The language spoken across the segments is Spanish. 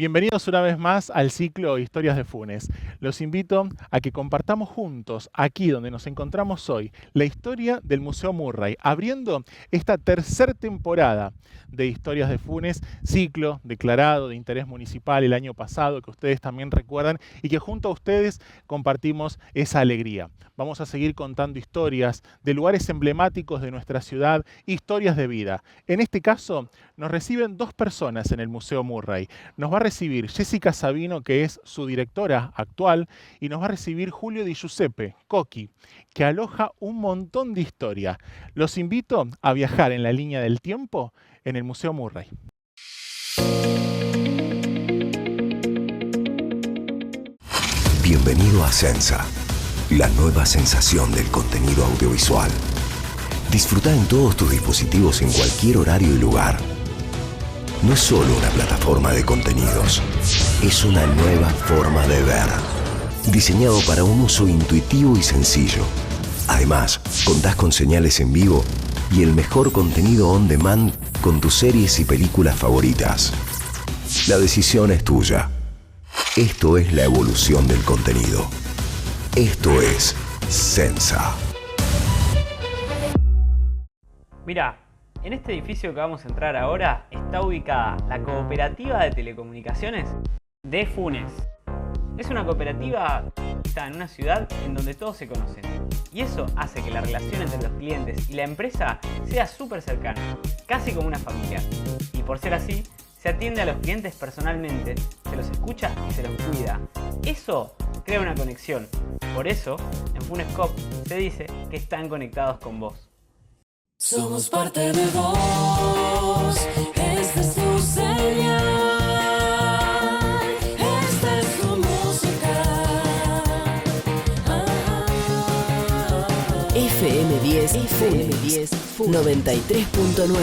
Bienvenidos una vez más al ciclo Historias de Funes. Los invito a que compartamos juntos, aquí donde nos encontramos hoy, la historia del Museo Murray, abriendo esta tercera temporada de Historias de Funes, ciclo declarado de interés municipal el año pasado, que ustedes también recuerdan, y que junto a ustedes compartimos esa alegría. Vamos a seguir contando historias de lugares emblemáticos de nuestra ciudad, historias de vida. En este caso, nos reciben dos personas en el Museo Murray. Nos va a recibir Jessica Sabino, que es su directora actual, y nos va a recibir Julio Di Giuseppe, Coqui, que aloja un montón de historia. Los invito a viajar en la línea del tiempo en el Museo Murray. Bienvenido a Sensa, la nueva sensación del contenido audiovisual. Disfruta en todos tus dispositivos en cualquier horario y lugar. No es solo una plataforma de contenidos, es una nueva forma de ver, diseñado para un uso intuitivo y sencillo. Además, contás con señales en vivo y el mejor contenido on demand con tus series y películas favoritas. La decisión es tuya. Esto es la evolución del contenido. Esto es Sensa. Mirá, en este edificio que vamos a entrar ahora está ubicada la Cooperativa de Telecomunicaciones de Funes. Es una cooperativa que está en una ciudad en donde todos se conocen. Y eso hace que la relación entre los clientes y la empresa sea súper cercana, casi como una familia. Y por ser así, se atiende a los clientes personalmente, se los escucha y se los cuida. Eso crea una conexión. Por eso, en Funescope se dice que están conectados con vos. Somos parte de vos, esta es tu señal, esta es tu música. FM10, 93.9.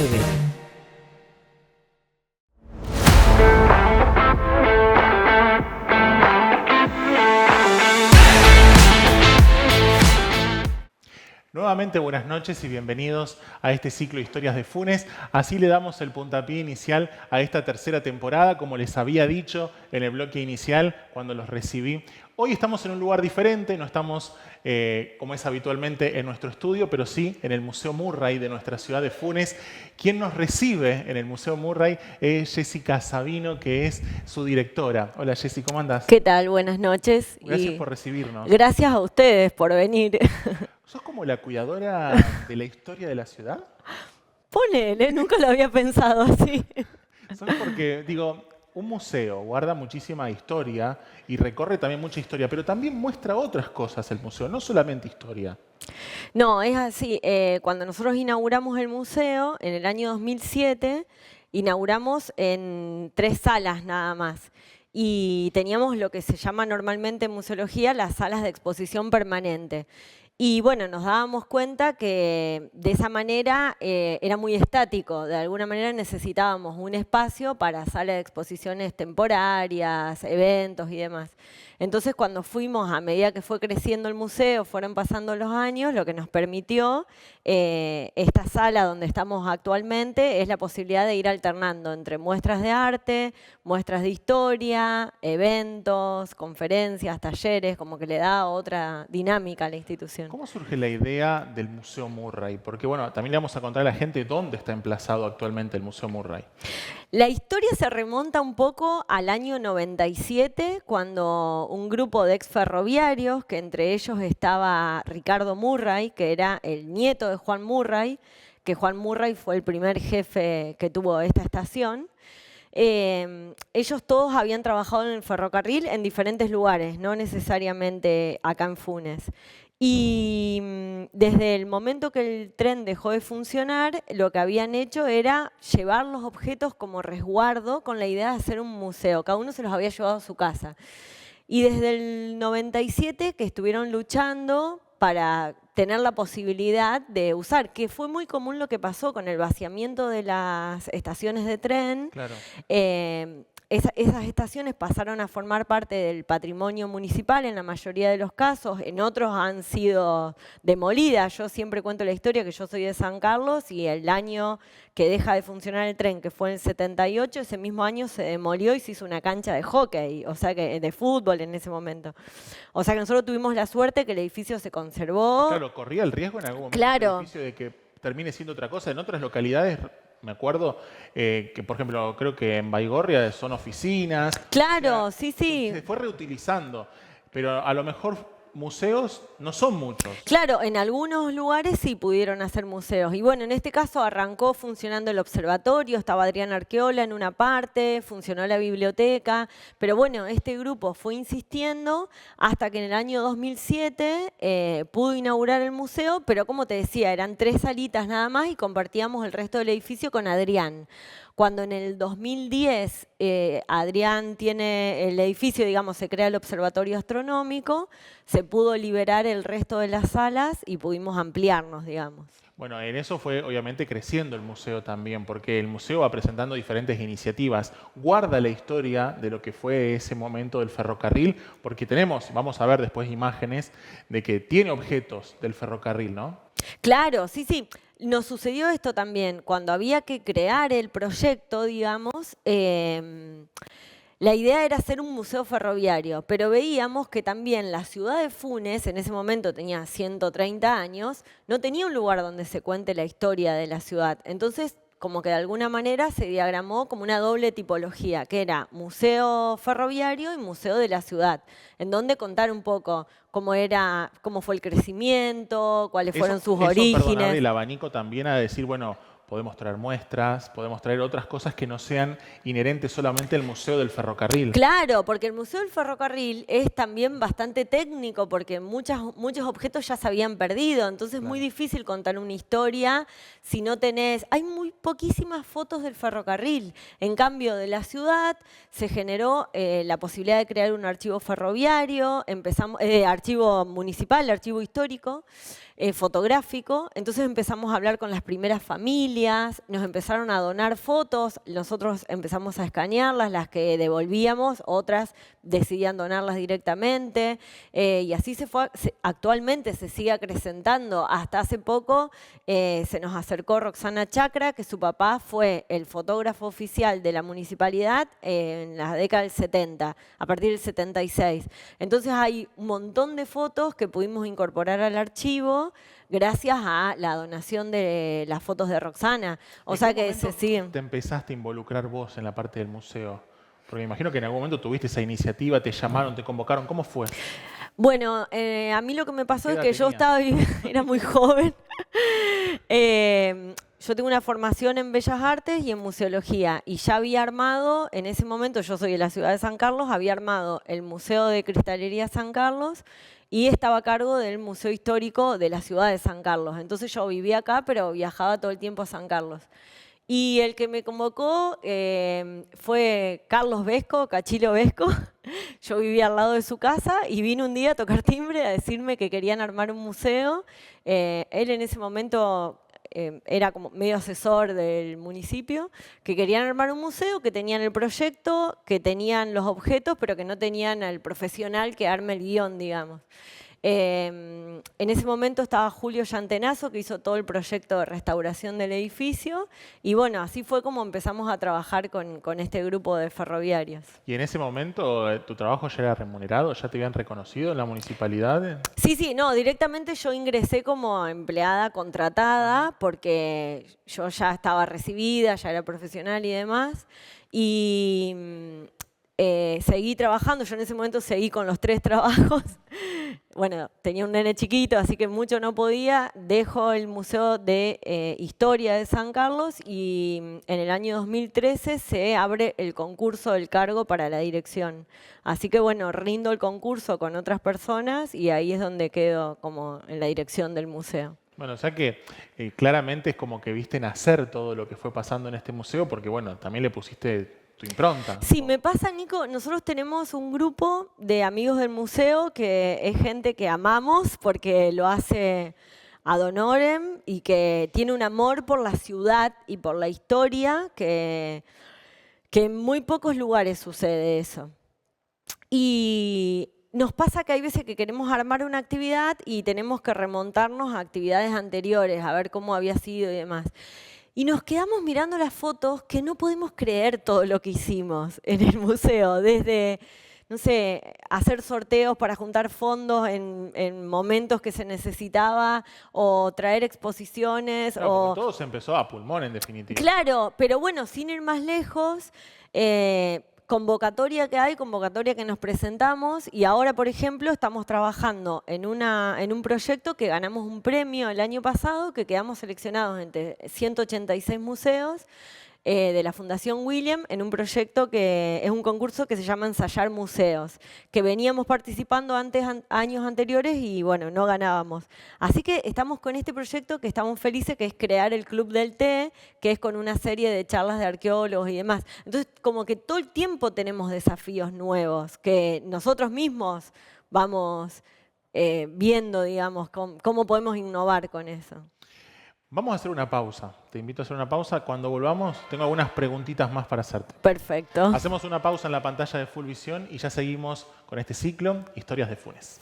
Nuevamente buenas noches y bienvenidos a este ciclo de Historias de Funes. Así le damos el puntapié inicial a esta tercera temporada, como les había dicho en el bloque inicial cuando los recibí. Hoy estamos en un lugar diferente, no estamos como es habitualmente en nuestro estudio, pero sí en el Museo Murray de nuestra ciudad de Funes. Quien nos recibe en el Museo Murray es Jessica Sabino, que es su directora. Hola Jessy, ¿cómo andás? ¿Qué tal? Buenas noches. Gracias por recibirnos. Gracias a ustedes por venir. ¿Sos como la cuidadora de la historia de la ciudad? Ponele, nunca lo había pensado así. ¿Sabes? Porque, digo, un museo guarda muchísima historia y recorre también mucha historia, pero también muestra otras cosas el museo, no solamente historia. No, es así. Cuando nosotros inauguramos el museo, en el año 2007, inauguramos en 3 salas nada más. Y teníamos lo que se llama normalmente en museología las salas de exposición permanente. Y bueno, nos dábamos cuenta que de esa manera era muy estático. De alguna manera necesitábamos un espacio para salas de exposiciones temporarias, eventos y demás. Entonces, cuando fuimos, a medida que fue creciendo el museo, fueron pasando los años, lo que nos permitió esta sala donde estamos actualmente es la posibilidad de ir alternando entre muestras de arte, muestras de historia, eventos, conferencias, talleres, como que le da otra dinámica a la institución. ¿Cómo surge la idea del Museo Murray? Porque bueno, también le vamos a contar a la gente dónde está emplazado actualmente el Museo Murray. La historia se remonta un poco al año 97, cuando un grupo de exferroviarios, que entre ellos estaba Ricardo Murray, que era el nieto de Juan Murray, que Juan Murray fue el primer jefe que tuvo esta estación. Ellos todos habían trabajado en el ferrocarril en diferentes lugares, no necesariamente acá en Funes. Y desde el momento que el tren dejó de funcionar, lo que habían hecho era llevar los objetos como resguardo con la idea de hacer un museo. Cada uno se los había llevado a su casa. Y desde el 97 que estuvieron luchando para tener la posibilidad de usar, que fue muy común lo que pasó con el vaciamiento de las estaciones de tren. Claro. esas estaciones pasaron a formar parte del patrimonio municipal en la mayoría de los casos, en otros han sido demolidas. Yo siempre cuento la historia que yo soy de San Carlos y el año que deja de funcionar el tren, que fue en el 78, ese mismo año se demolió y se hizo una cancha de hockey, o sea que de fútbol en ese momento. O sea que nosotros tuvimos la suerte que el edificio se conservó. Claro, corría el riesgo en algún momento Claro. el edificio de que termine siendo otra cosa. En otras localidades, me acuerdo que, por ejemplo, creo que en Baigorria son oficinas. Claro, O sea, sí, sí. se fue reutilizando, pero a lo mejor museos no son muchos. Claro, en algunos lugares sí pudieron hacer museos. Y bueno, en este caso arrancó funcionando el observatorio, estaba Adrián Arqueola en una parte, funcionó la biblioteca, pero bueno, este grupo fue insistiendo hasta que en el año 2007 pudo inaugurar el museo, pero como te decía, eran 3 salitas nada más y compartíamos el resto del edificio con Adrián. Cuando en el 2010 Adrián tiene el edificio, digamos, se crea el observatorio astronómico, se pudo liberar el resto de las salas y pudimos ampliarnos, digamos. Bueno, en eso fue obviamente creciendo el museo también, porque el museo va presentando diferentes iniciativas, guarda la historia de lo que fue ese momento del ferrocarril, porque vamos a ver después imágenes de que tiene objetos del ferrocarril, ¿no? Claro, sí, sí. Nos sucedió esto también, cuando había que crear el proyecto, digamos, la idea era hacer un museo ferroviario, pero veíamos que también la ciudad de Funes, en ese momento tenía 130 años, no tenía un lugar donde se cuente la historia de la ciudad. Entonces, como que de alguna manera se diagramó como una doble tipología, que era museo ferroviario y museo de la ciudad, en donde contar un poco cómo fue el crecimiento, cuáles fueron sus orígenes. Perdón, abre el abanico también a decir, bueno, podemos traer muestras, podemos traer otras cosas que no sean inherentes solamente al Museo del Ferrocarril. Claro, porque el Museo del Ferrocarril es también bastante técnico, porque muchos objetos ya se habían perdido, entonces es muy difícil contar una historia si no tenés... Hay muy poquísimas fotos del ferrocarril. En cambio, de la ciudad se generó la posibilidad de crear un archivo ferroviario, archivo municipal, archivo histórico, fotográfico. Entonces empezamos a hablar con las primeras familias, nos empezaron a donar fotos, nosotros empezamos a escanearlas, las que devolvíamos, otras decidían donarlas directamente, y así actualmente se sigue acrecentando. Hasta hace poco se nos acercó Roxana Chacra, que su papá fue el fotógrafo oficial de la municipalidad en la década del 70, a partir del 76. Entonces hay un montón de fotos que pudimos incorporar al archivo gracias a la donación de las fotos de Roxana. O sea que se siguen. ¿Te empezaste a involucrar vos en la parte del museo? Porque me imagino que en algún momento tuviste esa iniciativa, te llamaron, te convocaron. ¿Cómo fue? Bueno, a mí lo que me pasó es que yo era muy joven. Yo tengo una formación en Bellas Artes y en Museología y ya había armado, en ese momento yo soy de la ciudad de San Carlos, había armado el Museo de Cristalería San Carlos y estaba a cargo del Museo Histórico de la ciudad de San Carlos. Entonces yo vivía acá, pero viajaba todo el tiempo a San Carlos. Y el que me convocó fue Carlos Vesco, Cachilo Vesco. Yo vivía al lado de su casa y vino un día a tocar timbre a decirme que querían armar un museo. Él en ese momento era como medio asesor del municipio, que querían armar un museo, que tenían el proyecto, que tenían los objetos, pero que no tenían al profesional que arme el guión, digamos. En ese momento estaba Julio Llantenazo, que hizo todo el proyecto de restauración del edificio, y bueno, así fue como empezamos a trabajar con este grupo de ferroviarios. ¿Y en ese momento tu trabajo ya era remunerado? ¿Ya te habían reconocido en la municipalidad? Sí, sí, no, directamente yo ingresé como empleada contratada porque yo ya estaba recibida, ya era profesional y demás, y seguí trabajando. Yo en ese momento seguí con los 3 trabajos. Bueno, tenía un nene chiquito, así que mucho no podía. Dejo el Museo de Historia de San Carlos y en el año 2013 se abre el concurso del cargo para la dirección. Así que bueno, rindo el concurso con otras personas y ahí es donde quedo como en la dirección del museo. Bueno, o sea que claramente es como que viste nacer todo lo que fue pasando en este museo, porque bueno, también le pusiste tu impronta. Sí, me pasa, Nico, nosotros tenemos un grupo de amigos del museo que es gente que amamos porque lo hace ad honorem y que tiene un amor por la ciudad y por la historia que que en muy pocos lugares sucede eso. Y nos pasa que hay veces que queremos armar una actividad y tenemos que remontarnos a actividades anteriores, a ver cómo había sido y demás. Y nos quedamos mirando las fotos que no podemos creer todo lo que hicimos en el museo, desde, no sé, hacer sorteos para juntar fondos en momentos que se necesitaba, o traer exposiciones, Claro, o... porque todo se empezó a pulmón, en definitiva. Claro, pero bueno, sin ir más lejos, convocatoria que hay, convocatoria que nos presentamos, y ahora, por ejemplo, estamos trabajando en un proyecto que ganamos un premio el año pasado, que quedamos seleccionados entre 186 museos de la Fundación William, en un proyecto que es un concurso que se llama Ensayar Museos, que veníamos participando años anteriores y bueno, no ganábamos. Así que estamos con este proyecto que estamos felices, que es crear el Club del Té, que es con una serie de charlas de arqueólogos y demás. Entonces, como que todo el tiempo tenemos desafíos nuevos, que nosotros mismos vamos viendo, digamos, cómo podemos innovar con eso. Vamos a hacer una pausa. Te invito a hacer una pausa. Cuando volvamos, tengo algunas preguntitas más para hacerte. Perfecto. Hacemos una pausa en la pantalla de Full Visión y ya seguimos con este ciclo, Historias de Funes.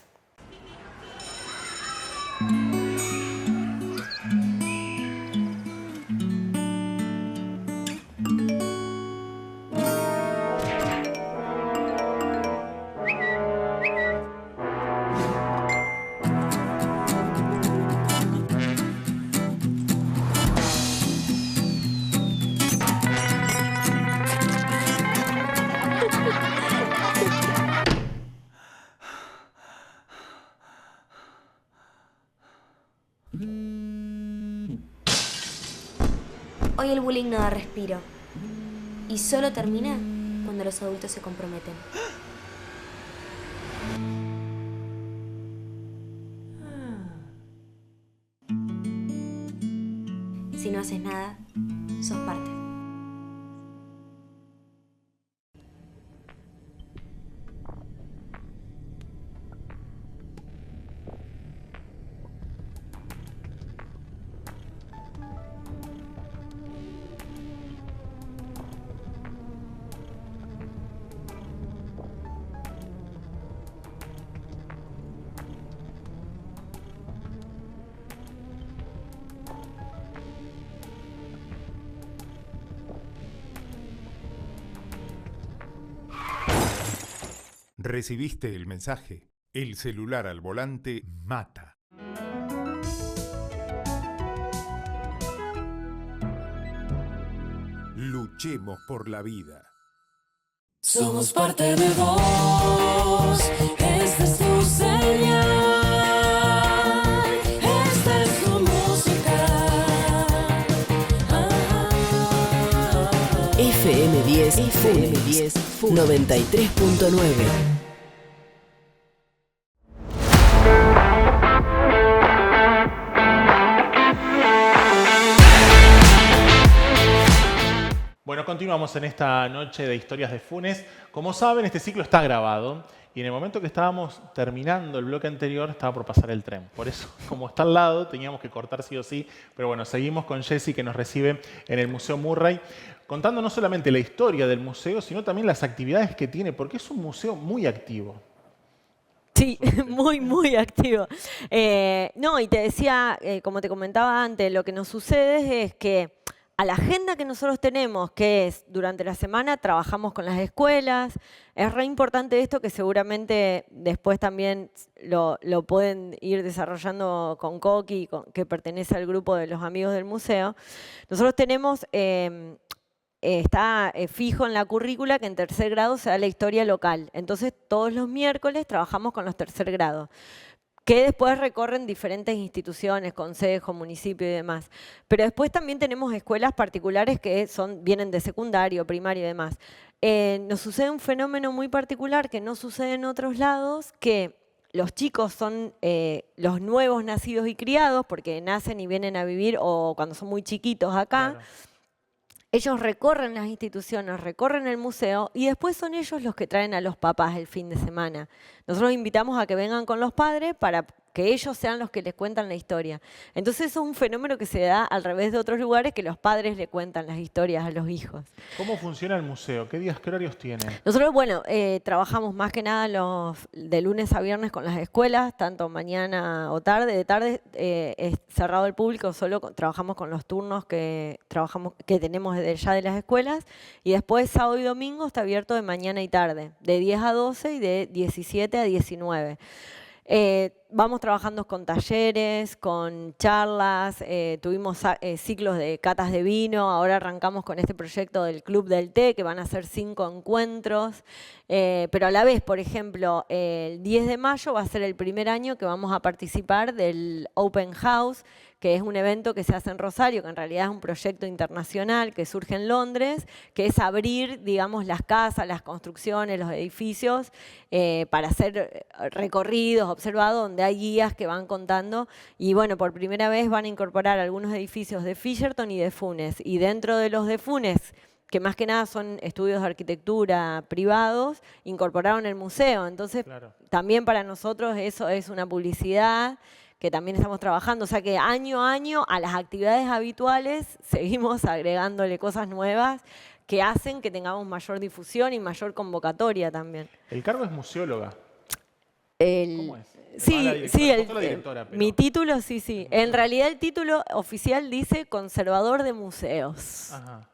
Hoy el bullying no da respiro. Y solo termina cuando los adultos se comprometen. Si no haces nada, sos parte. Recibiste el mensaje. El celular al volante mata. Luchemos por la vida. Somos parte de vos, esta es tu señal, esta es tu música. FM10, FM10, 93.9. Bueno, continuamos en esta noche de Historias de Funes. Como saben, este ciclo está grabado y en el momento que estábamos terminando el bloque anterior estaba por pasar el tren. Por eso, como está al lado, teníamos que cortar sí o sí. Pero bueno, seguimos con Jessy, que nos recibe en el Museo Murray, contando no solamente la historia del museo, sino también las actividades que tiene, porque es un museo muy activo. Sí, muy activo. No, y te decía, como te comentaba antes, lo que nos sucede es que a la agenda que nosotros tenemos, que es durante la semana, trabajamos con las escuelas. Es re importante esto, que seguramente después también lo pueden ir desarrollando con Coqui, que pertenece al grupo de los amigos del museo. Nosotros tenemos, está fijo en la currícula que en tercer grado se da la historia local. Entonces todos los miércoles trabajamos con los tercer grados, que después recorren diferentes instituciones, consejos, municipio y demás. Pero después también tenemos escuelas particulares que vienen de secundario, primario y demás. Nos sucede un fenómeno muy particular que no sucede en otros lados, que los chicos son los nuevos nacidos y criados, porque nacen y vienen a vivir, o cuando son muy chiquitos acá. Claro. Ellos recorren las instituciones, recorren el museo y después son ellos los que traen a los papás el fin de semana. Nosotros invitamos a que vengan con los padres para que ellos sean los que les cuentan la historia. Entonces eso es un fenómeno que se da al revés de otros lugares, que los padres le cuentan las historias a los hijos. ¿Cómo funciona el museo? ¿Qué días, qué horarios tiene? Nosotros, bueno, trabajamos más que nada de lunes a viernes con las escuelas, tanto mañana o tarde. De tarde es cerrado al público, solo trabajamos con los turnos que tenemos desde ya de las escuelas. Y después sábado y domingo está abierto de mañana y tarde, de 10 a 12 y de 17 a 19. Vamos trabajando con talleres, con charlas, tuvimos ciclos de catas de vino, ahora arrancamos con este proyecto del Club del Té, que van a ser 5 encuentros, pero a la vez, por ejemplo, el 10 de mayo va a ser el primer año que vamos a participar del Open House, que es un evento que se hace en Rosario, que en realidad es un proyecto internacional que surge en Londres, que es abrir, digamos, las casas, las construcciones, los edificios, para hacer recorridos, observados, donde hay guías que van contando. Y bueno, por primera vez van a incorporar algunos edificios de Fisherton y de Funes. Y dentro de los de Funes, que más que nada son estudios de arquitectura privados, incorporaron el museo. Entonces, claro, también para nosotros eso es una publicidad que también estamos trabajando. O sea que año a año a las actividades habituales seguimos agregándole cosas nuevas que hacen que tengamos mayor difusión y mayor convocatoria también. El cargo es museóloga. ¿Cómo es? Sí, mi título, sí. En realidad el título oficial dice conservador de museos. Ajá.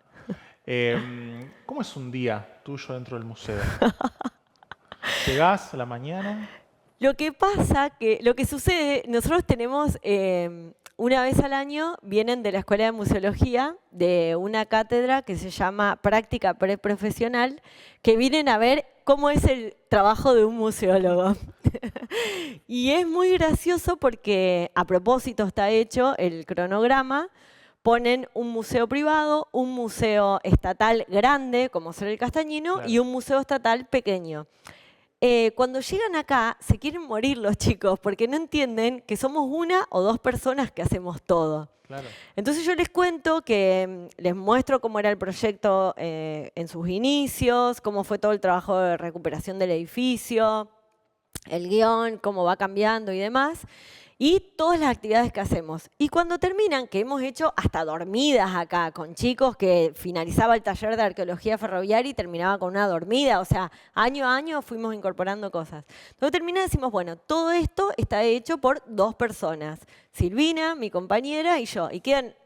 ¿Cómo es un día tuyo dentro del museo? ¿Llegás a la mañana? Lo que sucede, nosotros tenemos una vez al año, vienen de la Escuela de Museología, de una cátedra que se llama Práctica Preprofesional, que vienen a ver cómo es el trabajo de un museólogo. Y es muy gracioso porque a propósito está hecho el cronograma. Ponen un museo privado, un museo estatal grande, como ser el Castañino, claro, y un museo estatal pequeño. Cuando llegan acá, se quieren morir los chicos, porque no entienden que somos una o dos personas que hacemos todo. Claro. Entonces yo les cuento que les muestro cómo era el proyecto en sus inicios, cómo fue todo el trabajo de recuperación del edificio, el guión, cómo va cambiando y demás. Y todas las actividades que hacemos. Y cuando terminan, que hemos hecho hasta dormidas acá, con chicos que finalizaba el taller de arqueología ferroviaria y terminaba con una dormida. O sea, año a año fuimos incorporando cosas. Cuando termina decimos, bueno, todo esto está hecho por dos personas. Silvina, mi compañera, y yo. Y quedan,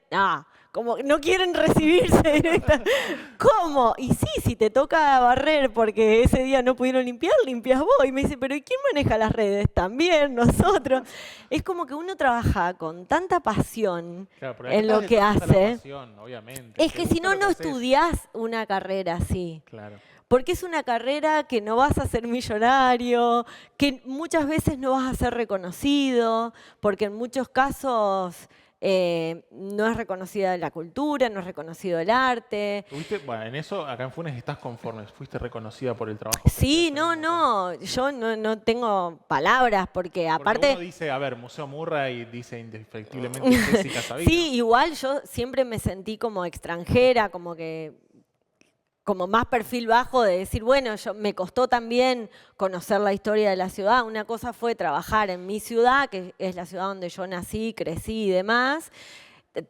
como no quieren recibirse directamente. ¿Cómo? Y sí, si te toca barrer porque ese día no pudieron limpiar, limpias vos. Y me dice, ¿pero ¿y quién maneja las redes? También, nosotros. Es como que uno trabaja con tanta pasión, claro, en lo que hace. Pasión, obviamente. Es que si no, no estudiás una carrera así. Claro. Porque es una carrera que no vas a ser millonario, que muchas veces no vas a ser reconocido, porque en muchos casos no es reconocida la cultura, no es reconocido el arte. Bueno, en eso, acá en Funes estás conforme, fuiste reconocida por el trabajo. Sí, yo no tengo palabras, porque aparte... Uno dice, a ver, Museo Murray dice indefectiblemente Jessica Sabino. Sí, igual yo siempre me sentí como extranjera, como más perfil bajo de decir, bueno, me costó también conocer la historia de la ciudad. Una cosa fue trabajar en mi ciudad, que es la ciudad donde yo nací, crecí y demás,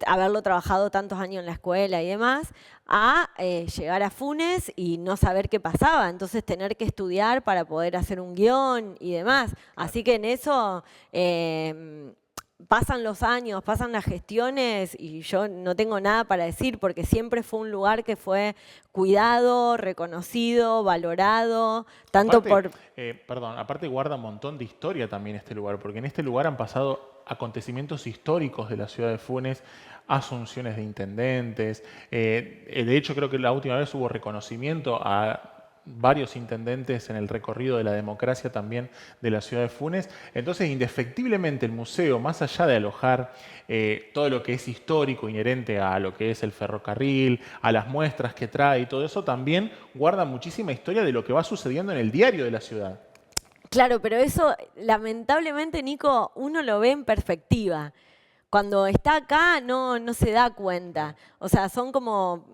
haberlo trabajado tantos años en la escuela y demás, a llegar a Funes y no saber qué pasaba. Entonces tener que estudiar para poder hacer un guión y demás. Así que en eso... pasan los años, pasan las gestiones y yo no tengo nada para decir porque siempre fue un lugar que fue cuidado, reconocido, valorado, tanto aparte guarda un montón de historia también este lugar, porque en este lugar han pasado acontecimientos históricos de la ciudad de Funes, asunciones de intendentes, de hecho creo que la última vez hubo reconocimiento a varios intendentes en el recorrido de la democracia también de la ciudad de Funes. Entonces, indefectiblemente el museo, más allá de alojar todo lo que es histórico, inherente a lo que es el ferrocarril, a las muestras que trae y todo eso, también guarda muchísima historia de lo que va sucediendo en el diario de la ciudad. Claro, pero eso, lamentablemente, Nico, uno lo ve en perspectiva. Cuando está acá no se da cuenta. O sea, son como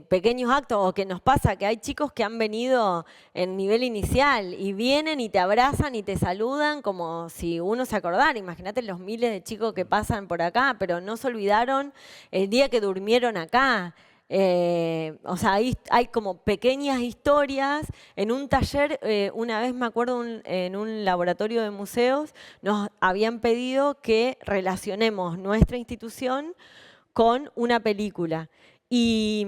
pequeños actos, o que nos pasa que hay chicos que han venido en nivel inicial y vienen y te abrazan y te saludan como si uno se acordara. Imagínate los miles de chicos que pasan por acá, pero no se olvidaron el día que durmieron acá. O sea, hay como pequeñas historias. En un taller, una vez me acuerdo en un laboratorio de museos, nos habían pedido que relacionemos nuestra institución con una película. Y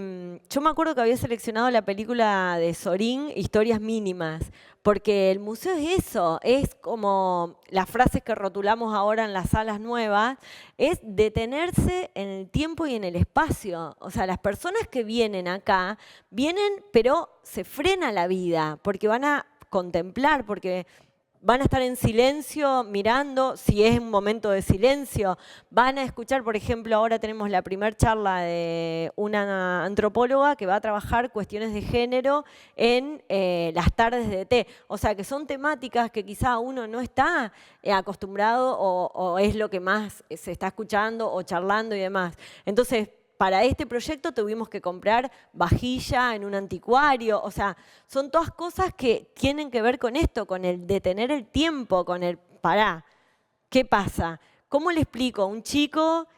yo me acuerdo que había seleccionado la película de Sorín, Historias Mínimas, porque el museo es eso, es como las frases que rotulamos ahora en las salas nuevas, es detenerse en el tiempo y en el espacio. O sea, las personas que vienen acá, vienen pero se frena la vida, porque van a contemplar, porque van a estar en silencio mirando, si es un momento de silencio. Van a escuchar, por ejemplo, ahora tenemos la primera charla de una antropóloga que va a trabajar cuestiones de género en las tardes de té. O sea, que son temáticas que quizá uno no está acostumbrado o es lo que más se está escuchando o charlando y demás. Entonces, para este proyecto tuvimos que comprar vajilla en un anticuario. O sea, son todas cosas que tienen que ver con esto, con el detener el tiempo, con el pará. ¿Qué pasa? ¿Cómo le explico a un chico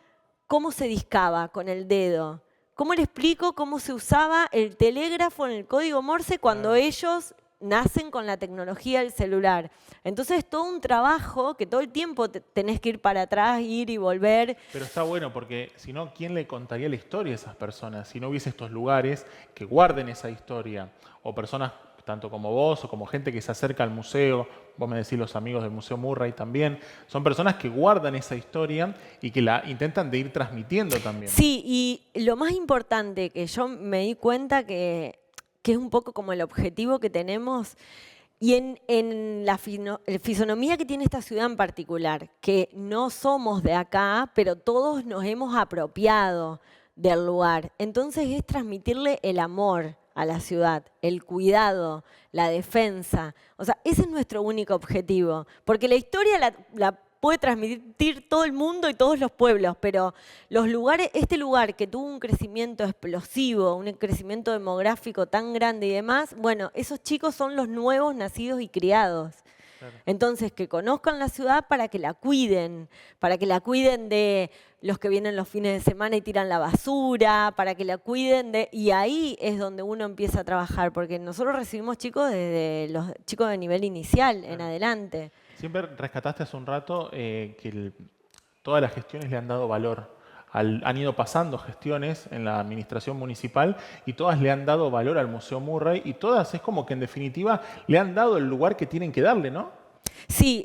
cómo se discaba con el dedo? ¿Cómo le explico cómo se usaba el telégrafo en el código Morse cuando ellos nacen con la tecnología del celular? Entonces es todo un trabajo que todo el tiempo tenés que ir para atrás, ir y volver. Pero está bueno porque si no, ¿quién le contaría la historia a esas personas? Si no hubiese estos lugares que guarden esa historia, o personas tanto como vos o como gente que se acerca al museo, vos me decís los amigos del Museo Murray también, son personas que guardan esa historia y que la intentan de ir transmitiendo también. Sí, y lo más importante que yo me di cuenta que es un poco como el objetivo que tenemos, y en la fisonomía que tiene esta ciudad en particular, que no somos de acá, pero todos nos hemos apropiado del lugar. Entonces es transmitirle el amor a la ciudad, el cuidado, la defensa. O sea, ese es nuestro único objetivo, porque la historia la puede transmitir todo el mundo y todos los pueblos, pero los lugares, este lugar que tuvo un crecimiento explosivo, un crecimiento demográfico tan grande y demás, bueno, esos chicos son los nuevos nacidos y criados. Claro. Entonces, que conozcan la ciudad para que la cuiden de los que vienen los fines de semana y tiran la basura, para que la cuiden de... Y ahí es donde uno empieza a trabajar, porque nosotros recibimos chicos desde los chicos de nivel inicial en adelante. Siempre rescataste hace un rato que todas las gestiones le han dado valor. Han ido pasando gestiones en la administración municipal y todas le han dado valor al Museo Murray y todas es como que en definitiva le han dado el lugar que tienen que darle, ¿no? Sí,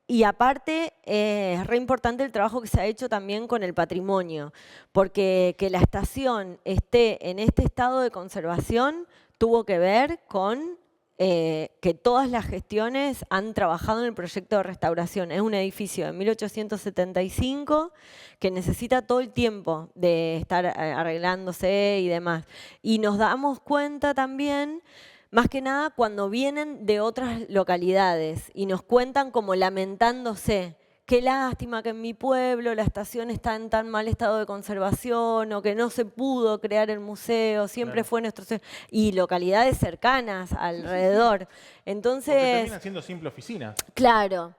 y aparte es re importante el trabajo que se ha hecho también con el patrimonio, porque que la estación esté en este estado de conservación tuvo que ver con que todas las gestiones han trabajado en el proyecto de restauración. Es un edificio de 1875 que necesita todo el tiempo de estar arreglándose y demás. Y nos damos cuenta también, más que nada, cuando vienen de otras localidades y nos cuentan como lamentándose. Qué lástima que en mi pueblo la estación está en tan mal estado de conservación o que no se pudo crear el museo, siempre fue nuestro... Y localidades cercanas alrededor. Entonces... Porque termina siendo simple oficina. Claro.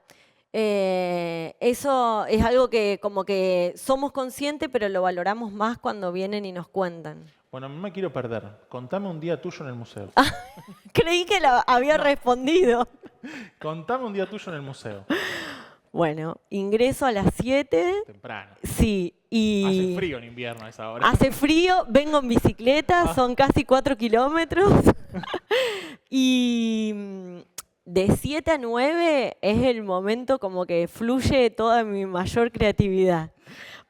Eso es algo que como que somos conscientes, pero lo valoramos más cuando vienen y nos cuentan. Bueno, no me quiero perder. Contame un día tuyo en el museo. Creí que lo había respondido. Contame un día tuyo en el museo. Bueno, ingreso a las 7. Temprano. Sí. Y hace frío en invierno a esa hora. Hace frío, vengo en bicicleta, son casi 4 kilómetros. Y de 7 a 9 es el momento como que fluye toda mi mayor creatividad.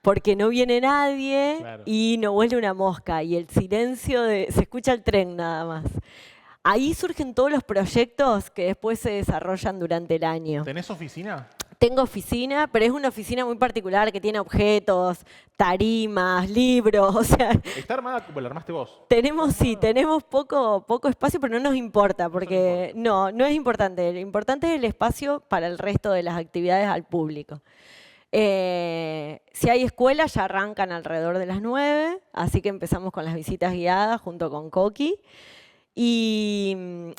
Porque no viene nadie y no vuela una mosca. Y el silencio, se escucha el tren nada más. Ahí surgen todos los proyectos que después se desarrollan durante el año. ¿Tenés oficina? Tengo oficina, pero es una oficina muy particular que tiene objetos, tarimas, libros, o sea... ¿Está armada como la armaste vos? Tenemos poco espacio, pero no nos importa, porque no es importante. Lo importante es el espacio para el resto de las actividades al público. Si hay escuela, ya arrancan alrededor de las 9, así que empezamos con las visitas guiadas junto con Coqui. Y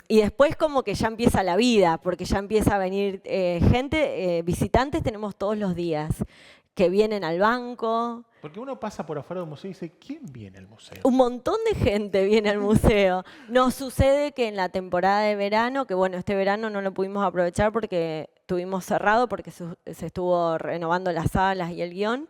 después como que ya empieza la vida, porque ya empieza a venir gente, visitantes tenemos todos los días, que vienen al banco. Porque uno pasa por afuera del museo y dice, ¿quién viene al museo? Un montón de gente viene al museo. Nos sucede que en la temporada de verano, que bueno, este verano no lo pudimos aprovechar porque estuvimos cerrado, porque se estuvo renovando las salas y el guión,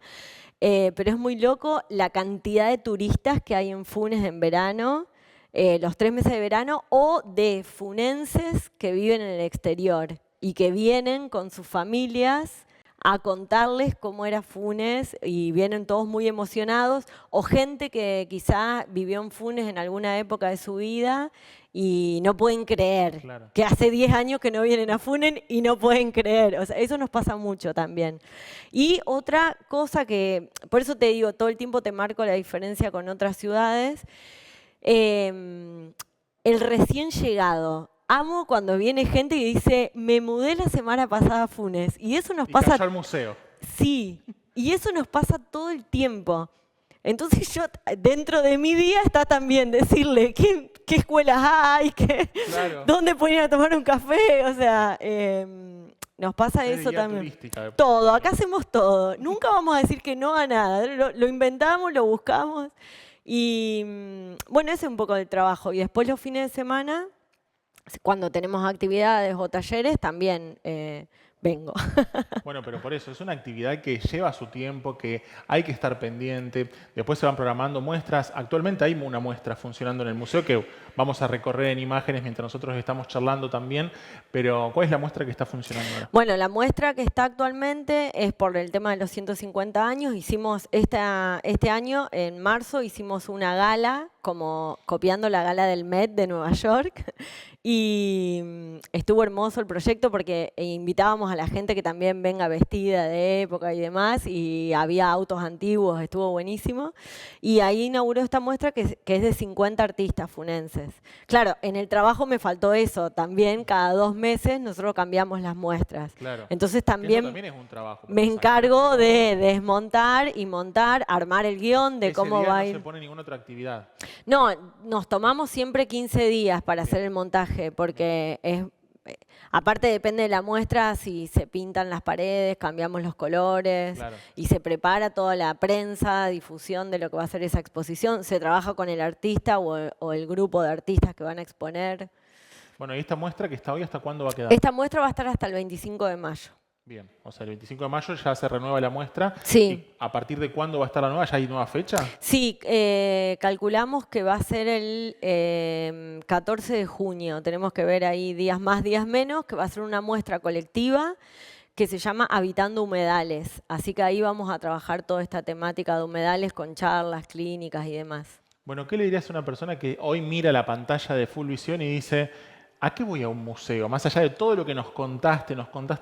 pero es muy loco la cantidad de turistas que hay en Funes en verano, los 3 meses de verano, o de funenses que viven en el exterior y que vienen con sus familias a contarles cómo era Funes y vienen todos muy emocionados, o gente que quizá vivió en Funes en alguna época de su vida y no pueden creer, Claro. que hace 10 años que no vienen a Funes y no pueden creer. O sea, eso nos pasa mucho también. Y otra cosa que, por eso te digo, todo el tiempo te marco la diferencia con otras ciudades, el recién llegado. Amo cuando viene gente y dice, me mudé la semana pasada a Funes. Y eso nos Y pasa... cayó al museo. Sí, y eso nos pasa todo el tiempo. Entonces yo, dentro de mi día está también decirle qué escuelas hay, Claro. dónde pueden ir a tomar un café. O sea, nos pasa Es eso guía también. turística. Todo, acá hacemos todo. Nunca vamos a decir que no a nada. Lo inventamos, lo buscamos. Y bueno, ese es un poco del trabajo. Y después los fines de semana, cuando tenemos actividades o talleres, también vengo. Bueno, pero por eso, es una actividad que lleva su tiempo, que hay que estar pendiente. Después se van programando muestras. Actualmente hay una muestra funcionando en el museo que vamos a recorrer en imágenes mientras nosotros estamos charlando también. Pero, ¿cuál es la muestra que está funcionando ahora? Bueno, la muestra que está actualmente es por el tema de los 150 años. Hicimos este año, en marzo, hicimos una gala, como copiando la gala del Met de Nueva York. Y estuvo hermoso el proyecto porque invitábamos a la gente que también venga vestida de época y demás, y había autos antiguos, estuvo buenísimo. Y ahí inauguró esta muestra que es de 50 artistas funenses. Claro, en el trabajo me faltó eso, también cada 2 meses nosotros cambiamos las muestras. Claro. Entonces Que eso también también es un trabajo. me porque encargo de desmontar y montar, armar el guión de ese cómo día va a no ir. se pone ninguna otra actividad. No, nos tomamos siempre 15 días para hacer el montaje, porque aparte depende de la muestra, si se pintan las paredes, cambiamos los colores, Claro. y se prepara toda la prensa, difusión de lo que va a ser esa exposición, se trabaja con el artista o el grupo de artistas que van a exponer. Bueno, ¿y esta muestra que está hoy, hasta cuándo va a quedar? Esta muestra va a estar hasta el 25 de mayo. Bien, o sea, el 25 de mayo ya se renueva la muestra. Sí. ¿Y a partir de cuándo va a estar la nueva? ¿Ya hay nueva fecha? Sí, calculamos que va a ser el 14 de junio. Tenemos que ver ahí días más, días menos, que va a ser una muestra colectiva que se llama Habitando Humedales. Así que ahí vamos a trabajar toda esta temática de humedales con charlas, clínicas y demás. Bueno, ¿qué le dirías a una persona que hoy mira la pantalla de Full Visión y dice, ¿a qué voy a un museo? Más allá de todo lo que nos contaste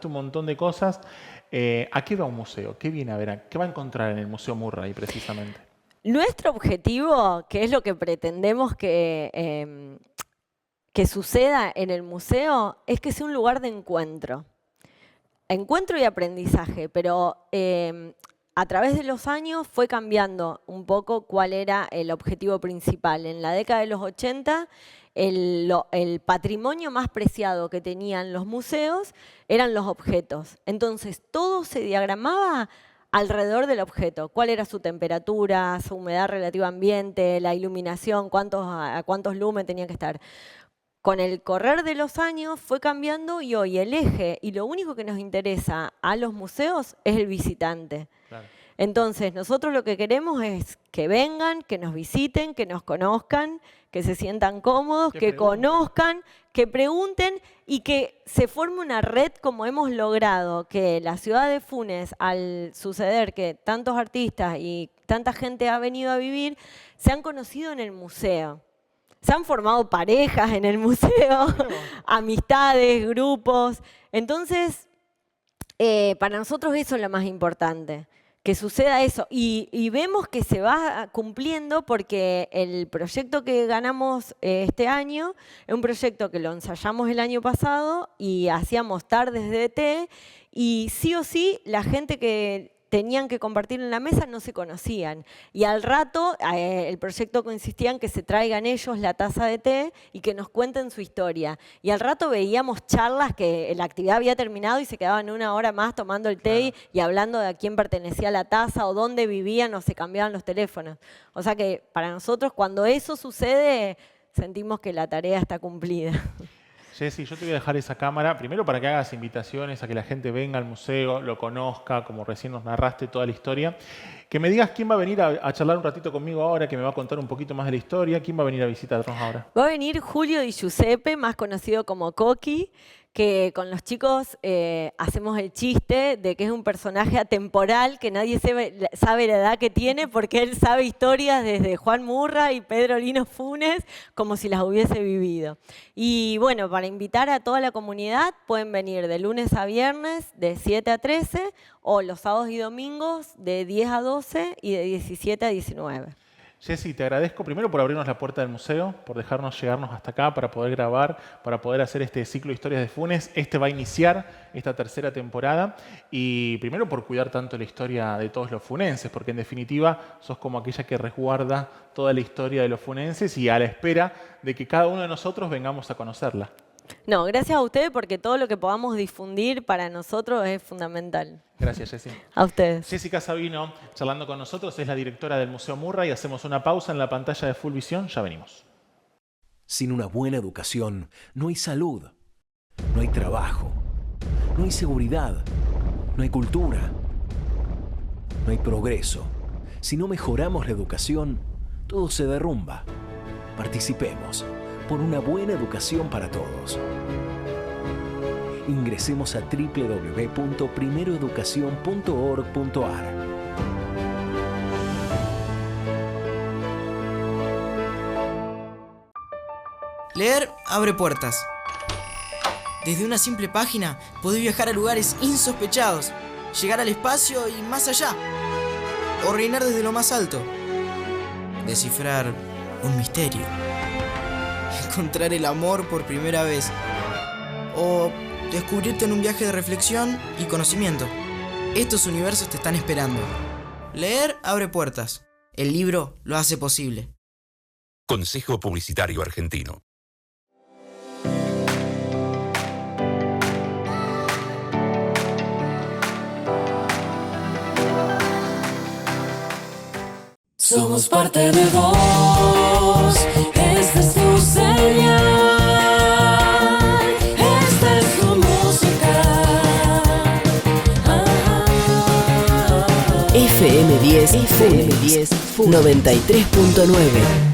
un montón de cosas, ¿a qué va un museo? ¿Qué viene a ver? ¿Qué va a encontrar en el Museo Murray precisamente? Nuestro objetivo, que es lo que pretendemos que suceda en el museo, es que sea un lugar de encuentro. Encuentro y aprendizaje, pero a través de los años fue cambiando un poco cuál era el objetivo principal. En la década de los 80, el patrimonio más preciado que tenían los museos eran los objetos. Entonces, todo se diagramaba alrededor del objeto. ¿Cuál era su temperatura, su humedad relativa ambiente, la iluminación, a cuántos lumen tenía que estar? Con el correr de los años fue cambiando y hoy el eje y lo único que nos interesa a los museos es el visitante. Claro. Entonces, nosotros lo que queremos es que vengan, que nos visiten, que nos conozcan, que se sientan cómodos, que conozcan, que pregunten y que se forme una red como hemos logrado que la ciudad de Funes, al suceder que tantos artistas y tanta gente ha venido a vivir, se han conocido en el museo. Se han formado parejas en el museo, amistades, grupos. Entonces, para nosotros eso es lo más importante. que suceda eso. Y vemos que se va cumpliendo porque el proyecto que ganamos este año es un proyecto que lo ensayamos el año pasado y hacíamos tardes de té y sí o sí la gente que tenían que compartir en la mesa no se conocían. Y al rato el proyecto consistía en que se traigan ellos la taza de té y que nos cuenten su historia. Y al rato veíamos charlas que la actividad había terminado y se quedaban una hora más tomando el té y hablando de a quién pertenecía la taza o dónde vivían o se cambiaban los teléfonos. O sea que para nosotros cuando eso sucede sentimos que la tarea está cumplida. Jessy, yo te voy a dejar esa cámara, primero para que hagas invitaciones a que la gente venga al museo, lo conozca, como recién nos narraste toda la historia. Que me digas quién va a venir a charlar un ratito conmigo ahora, que me va a contar un poquito más de la historia. ¿Quién va a venir a visitarnos ahora? Va a venir Julio Di Giuseppe, más conocido como Coqui, que con los chicos hacemos el chiste de que es un personaje atemporal, que nadie sabe la edad que tiene, porque él sabe historias desde Juan Murray y Pedro Lino Funes, como si las hubiese vivido. Y bueno, para invitar a toda la comunidad, pueden venir de lunes a viernes, de 7 a 13, o los sábados y domingos, de 10 a 12 y de 17 a 19. Jessy, te agradezco primero por abrirnos la puerta del museo, por dejarnos llegarnos hasta acá para poder grabar, para poder hacer este ciclo de historias de Funes. Este va a iniciar esta tercera temporada y primero por cuidar tanto la historia de todos los funenses, porque en definitiva sos como aquella que resguarda toda la historia de los funenses y a la espera de que cada uno de nosotros vengamos a conocerla. No, gracias a ustedes porque todo lo que podamos difundir para nosotros es fundamental. Gracias, Jessy. A ustedes. Jessica Sabino, charlando con nosotros, es la directora del Museo Murray. Hacemos una pausa en la pantalla de Full Visión, ya venimos. Sin una buena educación, no hay salud, no hay trabajo, no hay seguridad, no hay cultura, no hay progreso. Si no mejoramos la educación, todo se derrumba. Participemos por una buena educación para todos. Ingresemos a www.primeroeducacion.org.ar. Leer abre puertas. Desde una simple página podés viajar a lugares insospechados, llegar al espacio y más allá. O reinar desde lo más alto. Descifrar un misterio. Encontrar el amor por primera vez. O descubrirte en un viaje de reflexión y conocimiento. Estos universos te están esperando. Leer abre puertas. El libro lo hace posible. Consejo Publicitario Argentino. Somos parte de vos, esta es tu señal, esta es tu música. FM10, FM10, 93.9.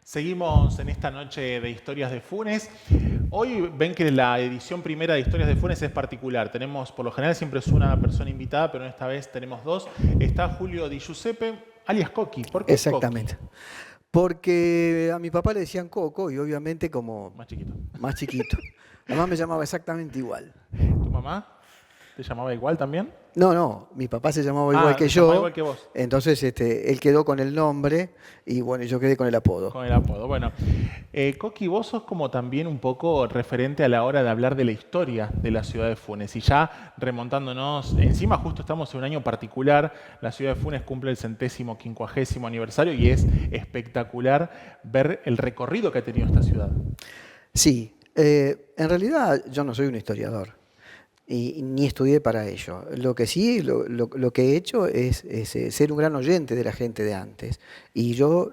Seguimos en esta noche de Historias de Funes. Hoy ven que la edición primera de Historias de Funes es particular. Tenemos, por lo general, siempre es una persona invitada, pero esta vez tenemos dos. Está Julio Di Giuseppe, alias Coqui. ¿Por qué Exactamente. Coqui? Porque a mi papá le decían Coco y obviamente como... Más chiquito. Más chiquito. Mi mamá me llamaba exactamente igual. ¿Tu mamá te llamaba igual también? No, mi papá se llamaba igual que yo. Igual que vos. Entonces él quedó con el nombre y bueno, yo quedé con el apodo. Con el apodo. Bueno, Coqui, vos sos como también un poco referente a la hora de hablar de la historia de la ciudad de Funes. Y ya remontándonos, encima justo estamos en un año particular, la ciudad de Funes cumple el 150º aniversario y es espectacular ver el recorrido que ha tenido esta ciudad. Sí, en realidad yo no soy un historiador. Y ni estudié para ello. Lo que sí, lo que he hecho es ser un gran oyente de la gente de antes. Y yo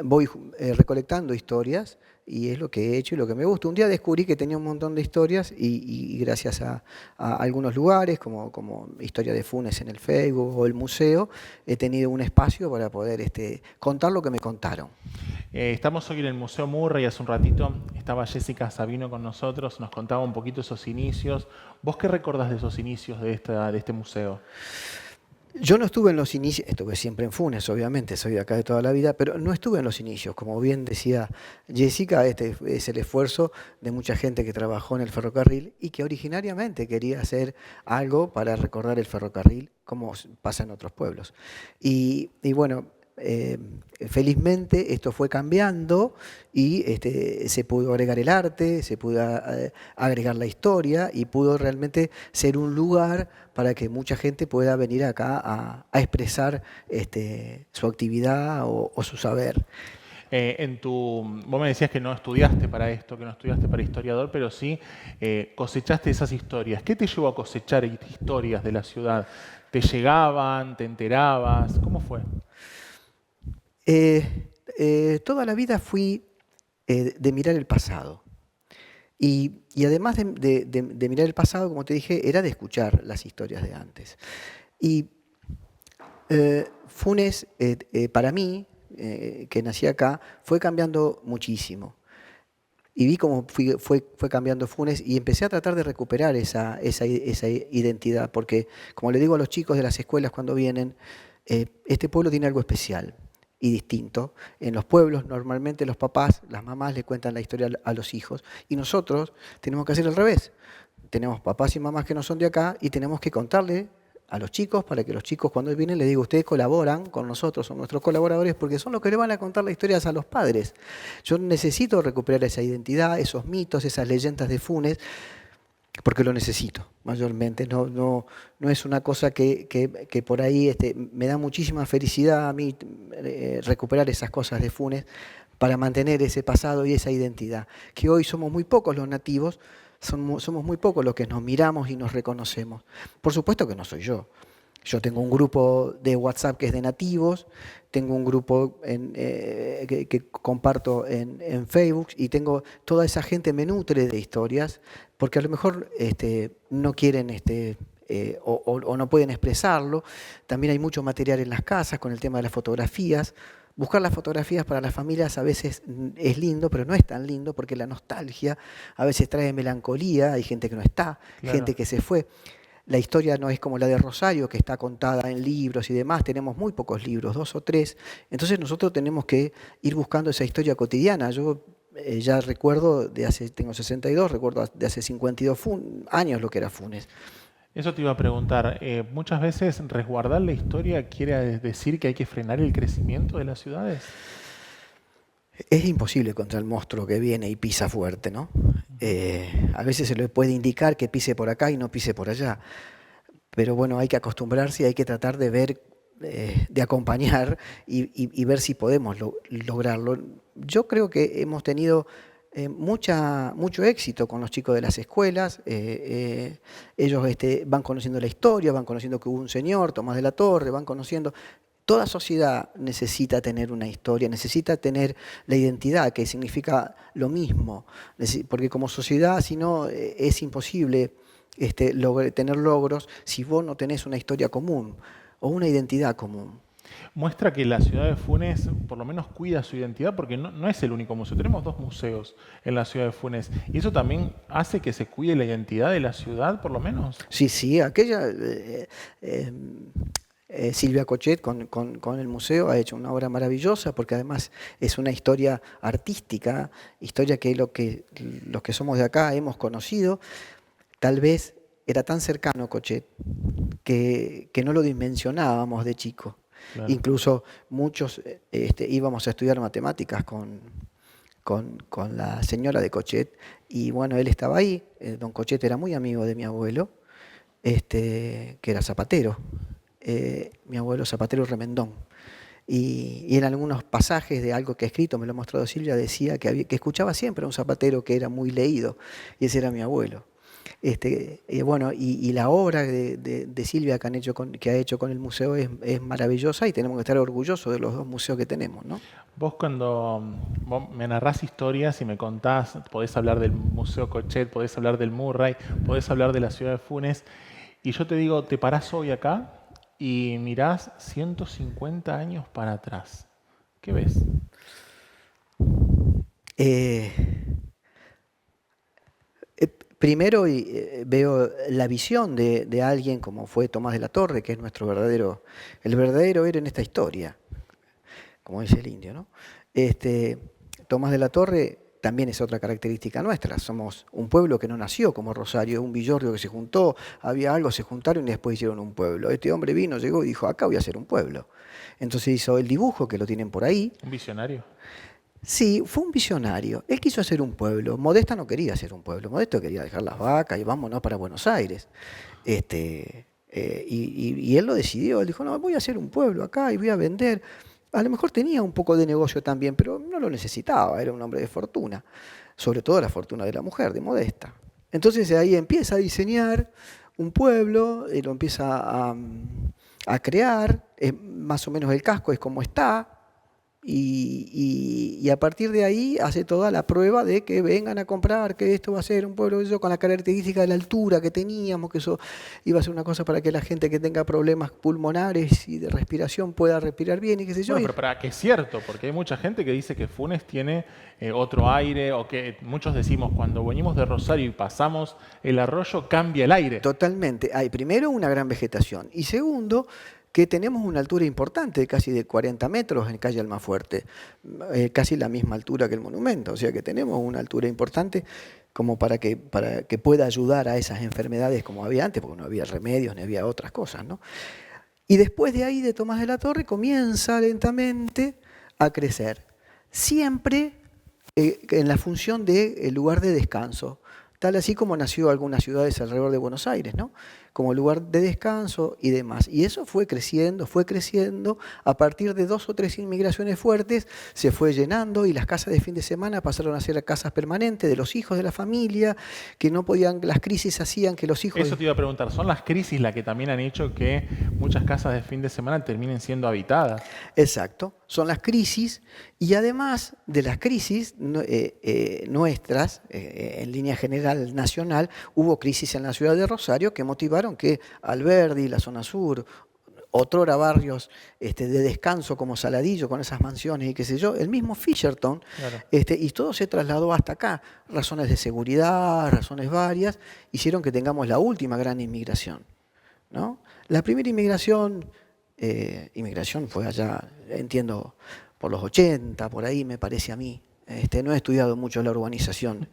voy recolectando historias y es lo que he hecho y lo que me gusta. Un día descubrí que tenía un montón de historias y gracias a algunos lugares, como Historia de Funes en el Facebook o el museo, he tenido un espacio para poder contar lo que me contaron. Estamos hoy en el Museo Murray, hace un ratito estaba Jessica Sabino con nosotros, nos contaba un poquito esos inicios. ¿Vos qué recordás de esos inicios de este museo? Yo no estuve en los inicios, estuve siempre en Funes, obviamente, soy de acá de toda la vida, pero no estuve en los inicios. Como bien decía Jessica, este es el esfuerzo de mucha gente que trabajó en el ferrocarril y que originariamente quería hacer algo para recordar el ferrocarril, como pasa en otros pueblos. Y bueno, felizmente esto fue cambiando y se pudo agregar el arte, se pudo agregar la historia y pudo realmente ser un lugar para que mucha gente pueda venir acá a expresar su actividad o su saber. Vos me decías que no estudiaste para esto, que no estudiaste para historiador, pero sí cosechaste esas historias. ¿Qué te llevó a cosechar historias de la ciudad? ¿Te llegaban? ¿Te enterabas? ¿Cómo fue? Toda la vida fui de mirar el pasado. Y además de mirar el pasado, como te dije, era de escuchar las historias de antes. Y Funes, para mí, que nací acá, fue cambiando muchísimo. Y vi cómo fue cambiando Funes y empecé a tratar de recuperar esa identidad, porque como le digo a los chicos de las escuelas cuando vienen, este pueblo tiene algo especial y distinto. En los pueblos normalmente los papás, las mamás le cuentan la historia a los hijos y nosotros tenemos que hacer al revés. Tenemos papás y mamás que no son de acá y tenemos que contarle a los chicos para que los chicos cuando vienen les digo, ustedes colaboran con nosotros, son nuestros colaboradores porque son los que le van a contar las historias a los padres. Yo necesito recuperar esa identidad, esos mitos, esas leyendas de Funes, porque lo necesito mayormente. No es una cosa que por ahí me da muchísima felicidad a mí recuperar esas cosas de Funes para mantener ese pasado y esa identidad, que hoy somos muy pocos los nativos. Somos muy pocos los que nos miramos y nos reconocemos. Por supuesto que no soy yo. Yo tengo un grupo de WhatsApp que es de nativos, tengo un grupo que comparto en Facebook y tengo toda esa gente me nutre de historias porque a lo mejor no quieren o no pueden expresarlo. También hay mucho material en las casas con el tema de las fotografías. Buscar las fotografías para las familias a veces es lindo, pero no es tan lindo porque la nostalgia a veces trae melancolía, hay gente que no está, Claro. gente que se fue. La historia no es como la de Rosario, que está contada en libros y demás, tenemos muy pocos libros, 2 o 3, entonces nosotros tenemos que ir buscando esa historia cotidiana. Yo ya recuerdo, tengo 62, recuerdo de hace 52 años lo que era Funes. Eso te iba a preguntar. Muchas veces resguardar la historia quiere decir que hay que frenar el crecimiento de las ciudades. Es imposible contra el monstruo que viene y pisa fuerte, ¿no? A veces se le puede indicar que pise por acá y no pise por allá. Pero bueno, hay que acostumbrarse y hay que tratar de ver, de acompañar y ver si podemos lograrlo. Yo creo que hemos tenido mucho éxito con los chicos de las escuelas. Ellos van conociendo la historia, van conociendo que hubo un señor, Tomás de la Torre, van conociendo. Toda sociedad necesita tener una historia, necesita tener la identidad, que significa lo mismo, porque como sociedad, si no, es imposible tener logros si vos no tenés una historia común o una identidad común. Muestra que la ciudad de Funes por lo menos cuida su identidad porque no es el único museo. Tenemos 2 museos en la ciudad de Funes y eso también hace que se cuide la identidad de la ciudad por lo menos. Sí, aquella... Silvia Cochet con el museo ha hecho una obra maravillosa porque además es una historia artística, historia que los que somos de acá hemos conocido. Tal vez era tan cercano Cochet que no lo dimensionábamos de chico. Claro. Incluso muchos íbamos a estudiar matemáticas con la señora de Cochet y bueno, él estaba ahí. Don Cochet era muy amigo de mi abuelo, que era zapatero. Mi abuelo Zapatero Remendón. Y en algunos pasajes de algo que ha escrito, me lo ha mostrado Silvia, decía que escuchaba siempre a un zapatero que era muy leído, y ese era mi abuelo. Bueno, y la obra de Silvia que ha hecho con el museo es maravillosa y tenemos que estar orgullosos de los 2 museos que tenemos, ¿no? Vos vos me narrás historias y me contás, podés hablar del Museo Cochet, podés hablar del Murray, podés hablar de la ciudad de Funes, y yo te digo, te parás hoy acá y mirás 150 años para atrás. ¿Qué ves? Primero veo la visión de alguien como fue Tomás de la Torre, que es el verdadero héroe en esta historia, como dice el indio, ¿no? Tomás de la Torre también es otra característica nuestra. Somos un pueblo que no nació como Rosario, un villorrio que se juntó, había algo, se juntaron y después hicieron un pueblo. Este hombre vino, llegó y dijo, acá voy a hacer un pueblo. Entonces hizo el dibujo, que lo tienen por ahí. ¿Un visionario? Sí, fue un visionario. Él quiso hacer un pueblo. Modesta no quería hacer un pueblo. Modesto quería dejar las vacas y vámonos para Buenos Aires. Y él lo decidió. Él dijo, no, voy a hacer un pueblo acá y voy a vender. A lo mejor tenía un poco de negocio también, pero no lo necesitaba, era un hombre de fortuna, sobre todo la fortuna de la mujer, de Modesta. Entonces ahí empieza a diseñar un pueblo, lo empieza a crear, más o menos el casco es como está, y a partir de ahí hace toda la prueba de que vengan a comprar, que esto va a ser un pueblo eso, con la característica de la altura que teníamos, que eso iba a ser una cosa para que la gente que tenga problemas pulmonares y de respiración pueda respirar bien y qué sé yo. Bueno, pero para que es cierto, porque hay mucha gente que dice que Funes tiene otro aire, o que muchos decimos cuando venimos de Rosario y pasamos el arroyo cambia el aire. Totalmente. Hay primero una gran vegetación y segundo que tenemos una altura importante, casi de 40 metros en calle Almafuerte, casi la misma altura que el monumento, o sea que tenemos una altura importante como para que pueda ayudar a esas enfermedades como había antes, porque no había remedios ni había otras cosas, ¿no? Y después de ahí, de Tomás de la Torre, comienza lentamente a crecer, siempre en la función de lugar de descanso, tal así como nació algunas ciudades alrededor de Buenos Aires, ¿no? Como lugar de descanso y demás. Y eso fue creciendo, a partir de 2 o 3 inmigraciones fuertes, se fue llenando y las casas de fin de semana pasaron a ser casas permanentes de los hijos de la familia, que no podían, las crisis hacían que los hijos... Eso te iba a preguntar, ¿son las crisis las que también han hecho que muchas casas de fin de semana terminen siendo habitadas? Exacto, son las crisis y además de las crisis nuestras, en línea general nacional, hubo crisis en la ciudad de Rosario que motivaron que Alberdi, la zona sur, otrora barrios de descanso como Saladillo, con esas mansiones y qué sé yo, el mismo Fisherton, claro. Y todo se trasladó hasta acá. Razones de seguridad, razones varias, hicieron que tengamos la última gran inmigración, ¿no? La primera inmigración fue allá, entiendo, por los 80, por ahí me parece a mí. No he estudiado mucho la urbanización.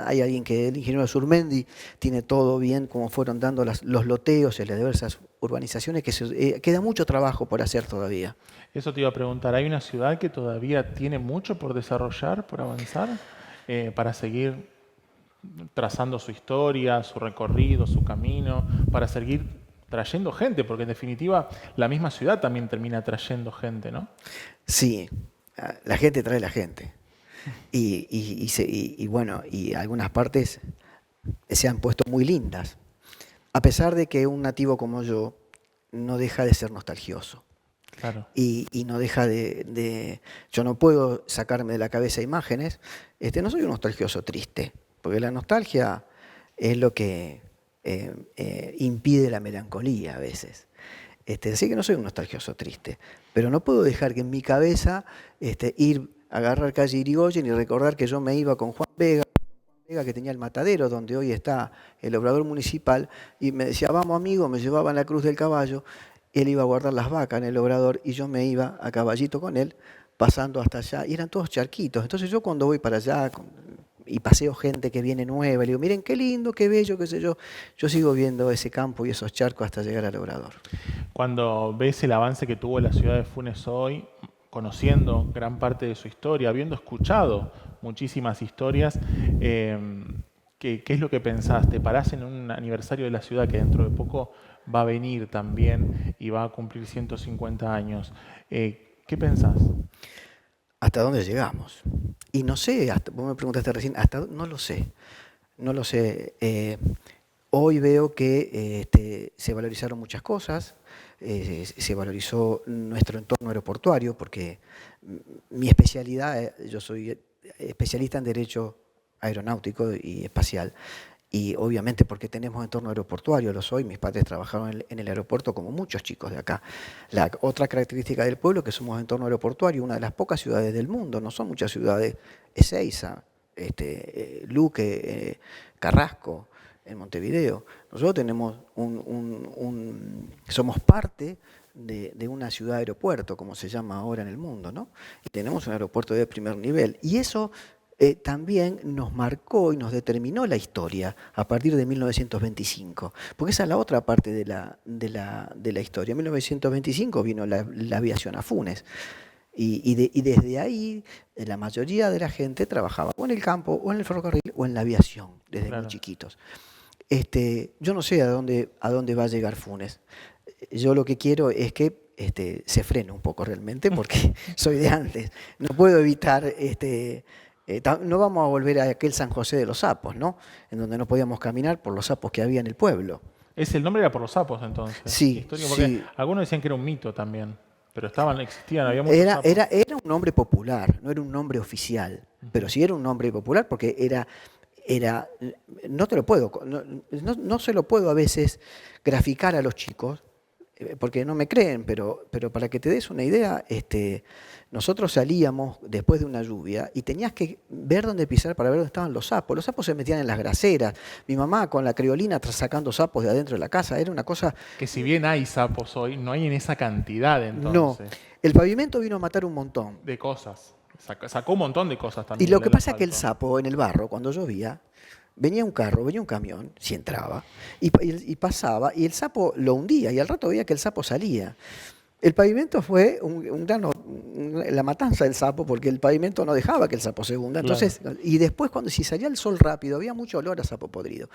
Hay alguien que, el ingeniero Surmendi, tiene todo bien como fueron dando los loteos en las diversas urbanizaciones, que queda mucho trabajo por hacer todavía. Eso te iba a preguntar, ¿hay una ciudad que todavía tiene mucho por desarrollar, por avanzar, para seguir trazando su historia, su recorrido, su camino, para seguir trayendo gente? Porque en definitiva la misma ciudad también termina trayendo gente, ¿no? Sí. La gente trae la gente. Y bueno, y algunas partes se han puesto muy lindas. A pesar de que un nativo como yo no deja de ser nostalgioso. Claro. Y no deja yo no puedo sacarme de la cabeza imágenes. No soy un nostalgioso triste, porque la nostalgia es lo que impide la melancolía a veces. Así que no soy un nostalgioso triste, pero no puedo dejar que en mi cabeza ir a agarrar calle Irigoyen y recordar que yo me iba con Juan Vega, que tenía el matadero donde hoy está el obrador municipal, y me decía, vamos amigo, me llevaban la cruz del caballo, él iba a guardar las vacas en el obrador y yo me iba a caballito con él, pasando hasta allá, y eran todos charquitos. Entonces yo cuando voy para allá y paseo gente que viene nueva, le digo, miren qué lindo, qué bello, qué sé yo sigo viendo ese campo y esos charcos hasta llegar al obrador. Cuando ves el avance que tuvo la ciudad de Funes hoy, conociendo gran parte de su historia, habiendo escuchado muchísimas historias, ¿qué es lo que pensás? ¿Te parás en un aniversario de la ciudad que dentro de poco va a venir también y va a cumplir 150 años? ¿Qué pensás? ¿Hasta dónde llegamos? Y no sé, vos me preguntaste recién, no lo sé. Hoy veo que se valorizaron muchas cosas, se valorizó nuestro entorno aeroportuario, porque mi especialidad, yo soy especialista en Derecho Aeronáutico y Espacial, y obviamente porque tenemos entorno aeroportuario, lo soy, mis padres trabajaron en el aeropuerto como muchos chicos de acá. La otra característica del pueblo es que somos entorno aeroportuario, una de las pocas ciudades del mundo, no son muchas ciudades, Ezeiza, Luque, Carrasco, en Montevideo. Nosotros tenemos somos parte de una ciudad aeropuerto, como se llama ahora en el mundo, ¿no? Y tenemos un aeropuerto de primer nivel. Y eso también nos marcó y nos determinó la historia a partir de 1925, porque esa es la otra parte de la historia. En 1925 vino la aviación a Funes. Y desde ahí la mayoría de la gente trabajaba o en el campo, o en el ferrocarril, o en la aviación, desde muy chiquitos. Yo no sé a dónde va a llegar Funes. Yo lo que quiero es que se frene un poco realmente, porque soy de antes. No puedo evitar, no vamos a volver a aquel San José de los Sapos, ¿no? En donde no podíamos caminar por los sapos que había en el pueblo. ¿El nombre era por los sapos entonces? Sí, porque algunos decían que era un mito también, pero existían, había muchos sapos. Era un nombre popular, no era un nombre oficial, pero sí era un nombre popular porque no se lo puedo a veces graficar a los chicos, porque no me creen, pero para que te des una idea, nosotros salíamos después de una lluvia y tenías que ver dónde pisar para ver dónde estaban los sapos. Los sapos se metían en las graseras. Mi mamá con la criolina sacando sapos de adentro de la casa. Era una cosa... Que si bien hay sapos hoy, no hay en esa cantidad entonces. No, el pavimento vino a matar un montón. De cosas. Sacó un montón de cosas también. Y lo que pasa es que el sapo en el barro, cuando llovía, venía un carro, venía un camión, si entraba, y pasaba, y el sapo lo hundía, y al rato veía que el sapo salía. El pavimento fue la matanza del sapo, porque el pavimento no dejaba que el sapo se hunda. Entonces, y después, si salía el sol rápido, había mucho olor a sapo podrido.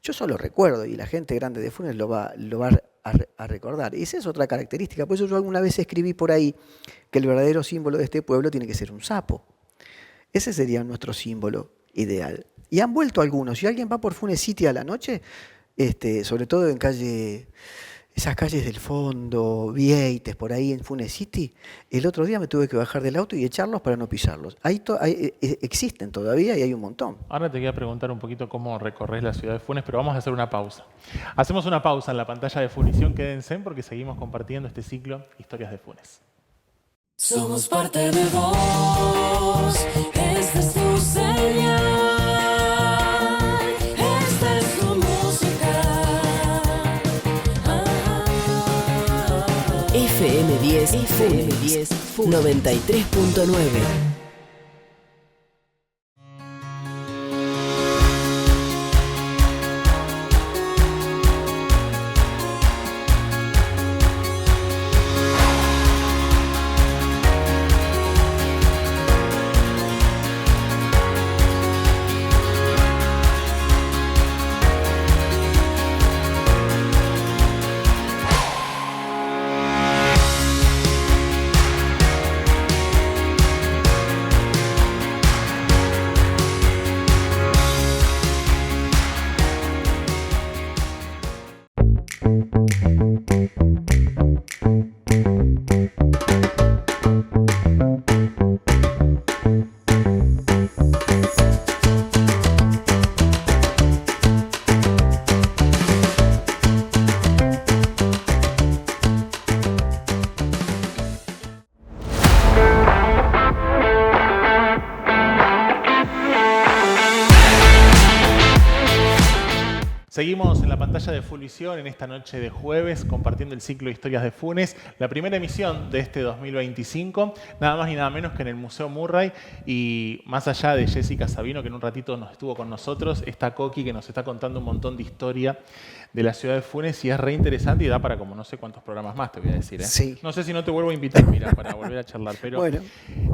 Yo solo recuerdo, y la gente grande de Funes lo va a recordar. Y esa es otra característica. Por eso yo alguna vez escribí por ahí que el verdadero símbolo de este pueblo tiene que ser un sapo. Ese sería nuestro símbolo ideal. Y han vuelto algunos. Si alguien va por Funes City a la noche, sobre todo en esas calles del fondo, Vieites, por ahí en Funes City, el otro día me tuve que bajar del auto y echarlos para no pisarlos. Ahí existen todavía y hay un montón. Ahora te quería preguntar un poquito cómo recorres la ciudad de Funes, pero vamos a hacer una pausa. Hacemos una pausa en la pantalla de Funivisión, quédense porque seguimos compartiendo este ciclo Historias de Funes. Somos parte de vos, esta es tu señal, esta es tu música. FM10, 93.9. Seguimos en la pantalla de Funivisión en esta noche de jueves compartiendo el ciclo de Historias de Funes, la primera emisión de este 2025, nada más y nada menos que en el Museo Murray, y más allá de Jessica Sabino, que en un ratito nos estuvo con nosotros, está Coqui, que nos está contando un montón de historia de la ciudad de Funes y es re interesante y da para como no sé cuántos programas más, te voy a decir. Sí. No sé si no te vuelvo a invitar, mira, para volver a charlar, pero bueno.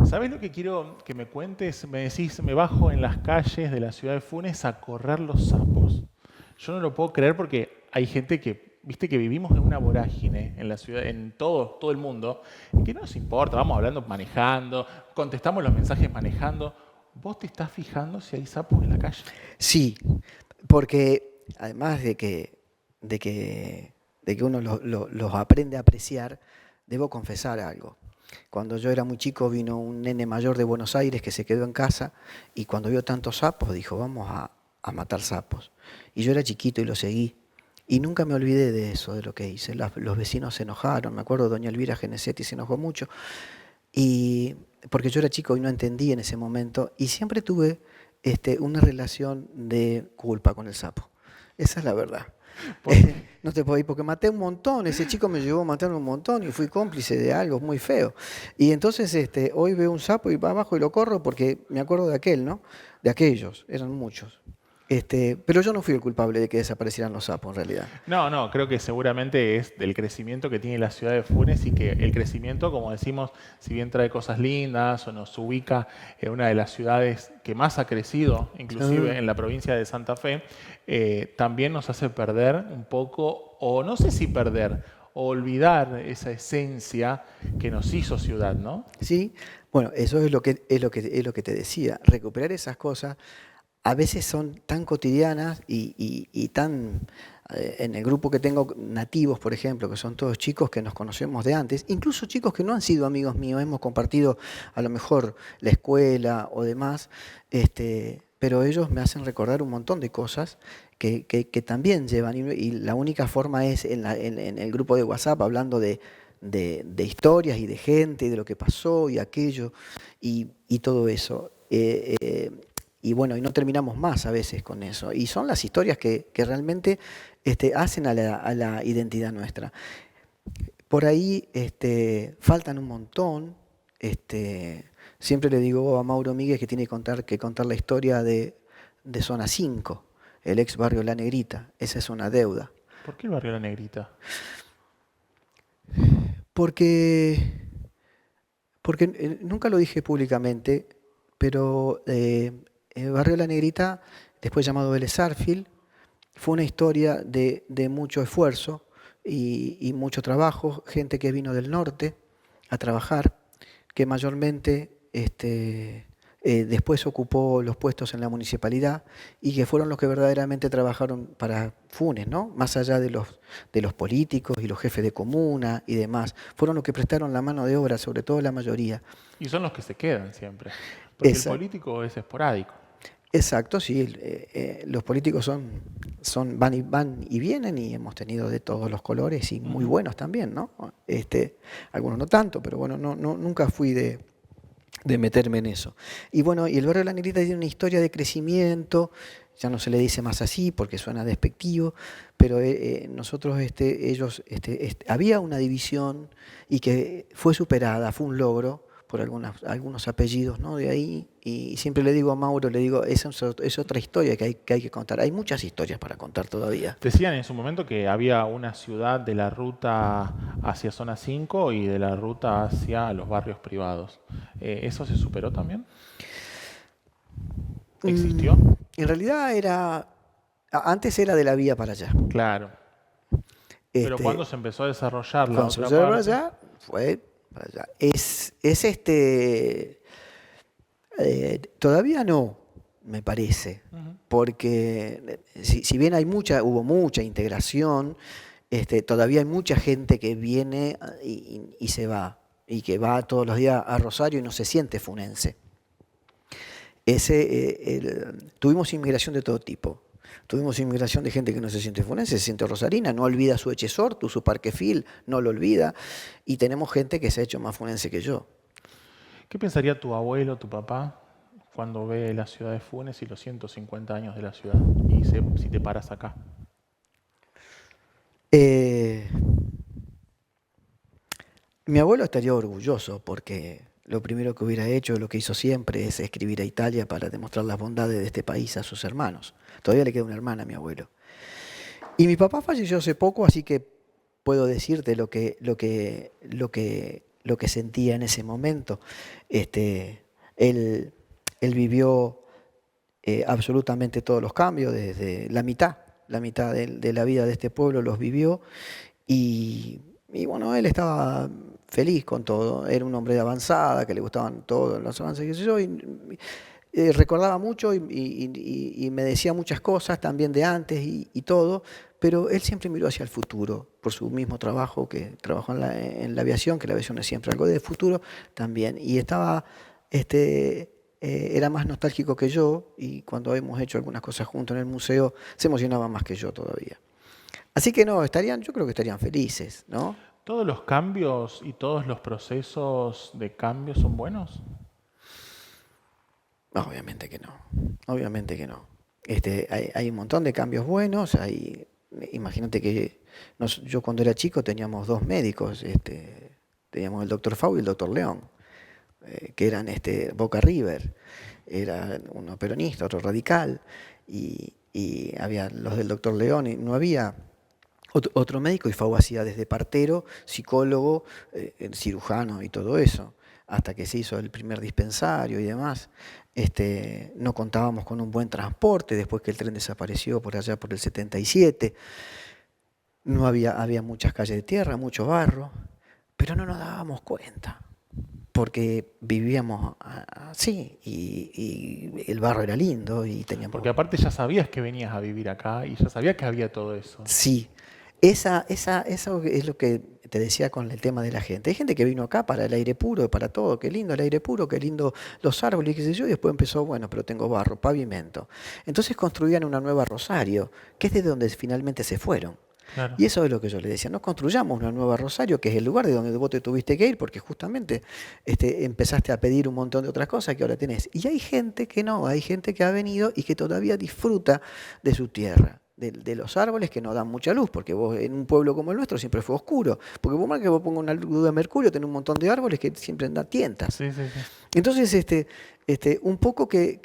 ¿Sabés lo que quiero que me cuentes? Me decís, me bajo en las calles de la ciudad de Funes a correr los sapos. Yo no lo puedo creer porque hay gente que, viste, que vivimos en una vorágine en la ciudad, en todo el mundo, y que no nos importa, vamos hablando manejando, contestamos los mensajes manejando. ¿Vos te estás fijando si hay sapos en la calle? Sí, porque además de que uno los aprende a apreciar, debo confesar algo. Cuando yo era muy chico vino un nene mayor de Buenos Aires que se quedó en casa y cuando vio tantos sapos dijo, vamos a matar sapos. Y yo era chiquito y lo seguí. Y nunca me olvidé de eso, de lo que hice. Los vecinos se enojaron, me acuerdo, doña Elvira Genesetti se enojó mucho. Porque yo era chico y no entendí en ese momento. Y siempre tuve una relación de culpa con el sapo. Esa es la verdad. No te puedo ir porque maté un montón. Ese chico me llevó a matar un montón y fui cómplice de algo muy feo. Y entonces hoy veo un sapo y va abajo y lo corro porque me acuerdo de aquel, ¿no? De aquellos, eran muchos. Pero yo no fui el culpable de que desaparecieran los sapos, en realidad. No, creo que seguramente es del crecimiento que tiene la ciudad de Funes y que el crecimiento, como decimos, si bien trae cosas lindas o nos ubica en una de las ciudades que más ha crecido, inclusive en la provincia de Santa Fe, también nos hace perder un poco, o no sé si perder, o olvidar esa esencia que nos hizo ciudad, ¿no? Sí, bueno, eso es lo que te decía, recuperar esas cosas. A veces son tan cotidianas y tan, en el grupo que tengo nativos, por ejemplo, que son todos chicos que nos conocemos de antes, incluso chicos que no han sido amigos míos, hemos compartido a lo mejor la escuela o demás, pero ellos me hacen recordar un montón de cosas que también llevan, y la única forma es en el grupo de WhatsApp hablando de historias y de gente, y de lo que pasó y aquello, y todo eso. Y bueno, y no terminamos más a veces con eso. Y son las historias que realmente hacen a la identidad nuestra. Por ahí faltan un montón. Siempre le digo a Mauro Míguez que tiene que contar la historia de Zona 5, el ex barrio La Negrita. Esa es una deuda. ¿Por qué el barrio La Negrita? Porque nunca lo dije públicamente, pero el barrio La Negrita, después llamado Vélez Sarsfield, fue una historia de mucho esfuerzo y mucho trabajo, gente que vino del norte a trabajar, que mayormente después ocupó los puestos en la municipalidad y que fueron los que verdaderamente trabajaron para Funes, ¿no? Más allá de los políticos y los jefes de comuna y demás. Fueron los que prestaron la mano de obra, sobre todo la mayoría. Y son los que se quedan siempre, porque Exacto. El político es esporádico. Exacto, sí. Los políticos van y vienen y hemos tenido de todos los colores y muy buenos también, ¿no? Algunos no tanto, pero bueno, nunca fui de meterme en eso. Y bueno, y el barrio de La Negrita tiene una historia de crecimiento, ya no se le dice más así porque suena despectivo, pero nosotros, había una división y que fue superada, fue un logro por algunos apellidos, ¿no? De ahí, y siempre le digo a Mauro, esa es otra historia que hay que contar. Hay muchas historias para contar todavía. Decían en su momento que había una ciudad de la ruta hacia Zona 5 y de la ruta hacia los barrios privados. ¿Eso se superó también? ¿Existió? En realidad antes era de la vía para allá. Claro. Pero cuando se empezó a desarrollar la otra parte... para allá, fue para allá. Todavía no, me parece, porque si bien hubo mucha integración, todavía hay mucha gente que viene y se va, y que va todos los días a Rosario y no se siente funense. Tuvimos inmigración de todo tipo. Tuvimos inmigración de gente que no se siente funense, se siente rosarina, no olvida su Echesortu, su Parquefil, no lo olvida. Y tenemos gente que se ha hecho más funense que yo. ¿Qué pensaría tu abuelo, tu papá, cuando ve la ciudad de Funes y los 150 años de la ciudad? Y si te paras acá. Mi abuelo estaría orgulloso porque lo primero que hubiera hecho, lo que hizo siempre, es escribir a Italia para demostrar las bondades de este país a sus hermanos. Todavía le queda una hermana a mi abuelo. Y mi papá falleció hace poco, así que puedo decirte lo que sentía en ese momento. Él vivió absolutamente todos los cambios, desde la mitad de la vida de este pueblo los vivió, y bueno, él estaba feliz con todo. Era un hombre de avanzada, que le gustaban todos los avances, qué sé yo, y recordaba mucho y me decía muchas cosas también de antes y todo, pero él siempre miró hacia el futuro, por su mismo trabajo, que trabajó en la aviación, que la aviación es siempre algo de futuro también, y estaba, era más nostálgico que yo, y cuando hemos hecho algunas cosas juntos en el museo, se emocionaba más que yo todavía. Así que no, yo creo que estarían felices, ¿no? ¿Todos los cambios y todos los procesos de cambio son buenos? Obviamente que no, obviamente que no. Hay un montón de cambios buenos. Imagínate que yo cuando era chico teníamos 2 médicos, teníamos el doctor Fau y el doctor León, que eran Boca River, era uno peronista, otro radical, y había los del doctor León, y no había otro médico, y Fau hacía desde partero, psicólogo, cirujano y todo eso, hasta que se hizo el primer dispensario y demás. No contábamos con un buen transporte después que el tren desapareció por allá por el 77. No había muchas calles de tierra, mucho barro, pero no nos dábamos cuenta, porque vivíamos así y el barro era lindo y teníamos... Porque aparte ya sabías que venías a vivir acá y ya sabías que había todo eso. Sí, eso es lo que te decía con el tema de la gente. Hay gente que vino acá para el aire puro, para todo, qué lindo el aire puro, qué lindo los árboles, qué sé yo, y después empezó, bueno, pero tengo barro, pavimento. Entonces construían una nueva Rosario, que es de donde finalmente se fueron. Claro. Y eso es lo que yo le decía, no construyamos una nueva Rosario, que es el lugar de donde vos te tuviste que ir, porque justamente empezaste a pedir un montón de otras cosas que ahora tenés. Y hay gente que no, hay gente que ha venido y que todavía disfruta de su tierra. De los árboles que no dan mucha luz, porque vos en un pueblo como el nuestro siempre fue oscuro, porque por más que vos pongas una luz de mercurio, tenés un montón de árboles que siempre dan tientas. Sí. Entonces, un poco que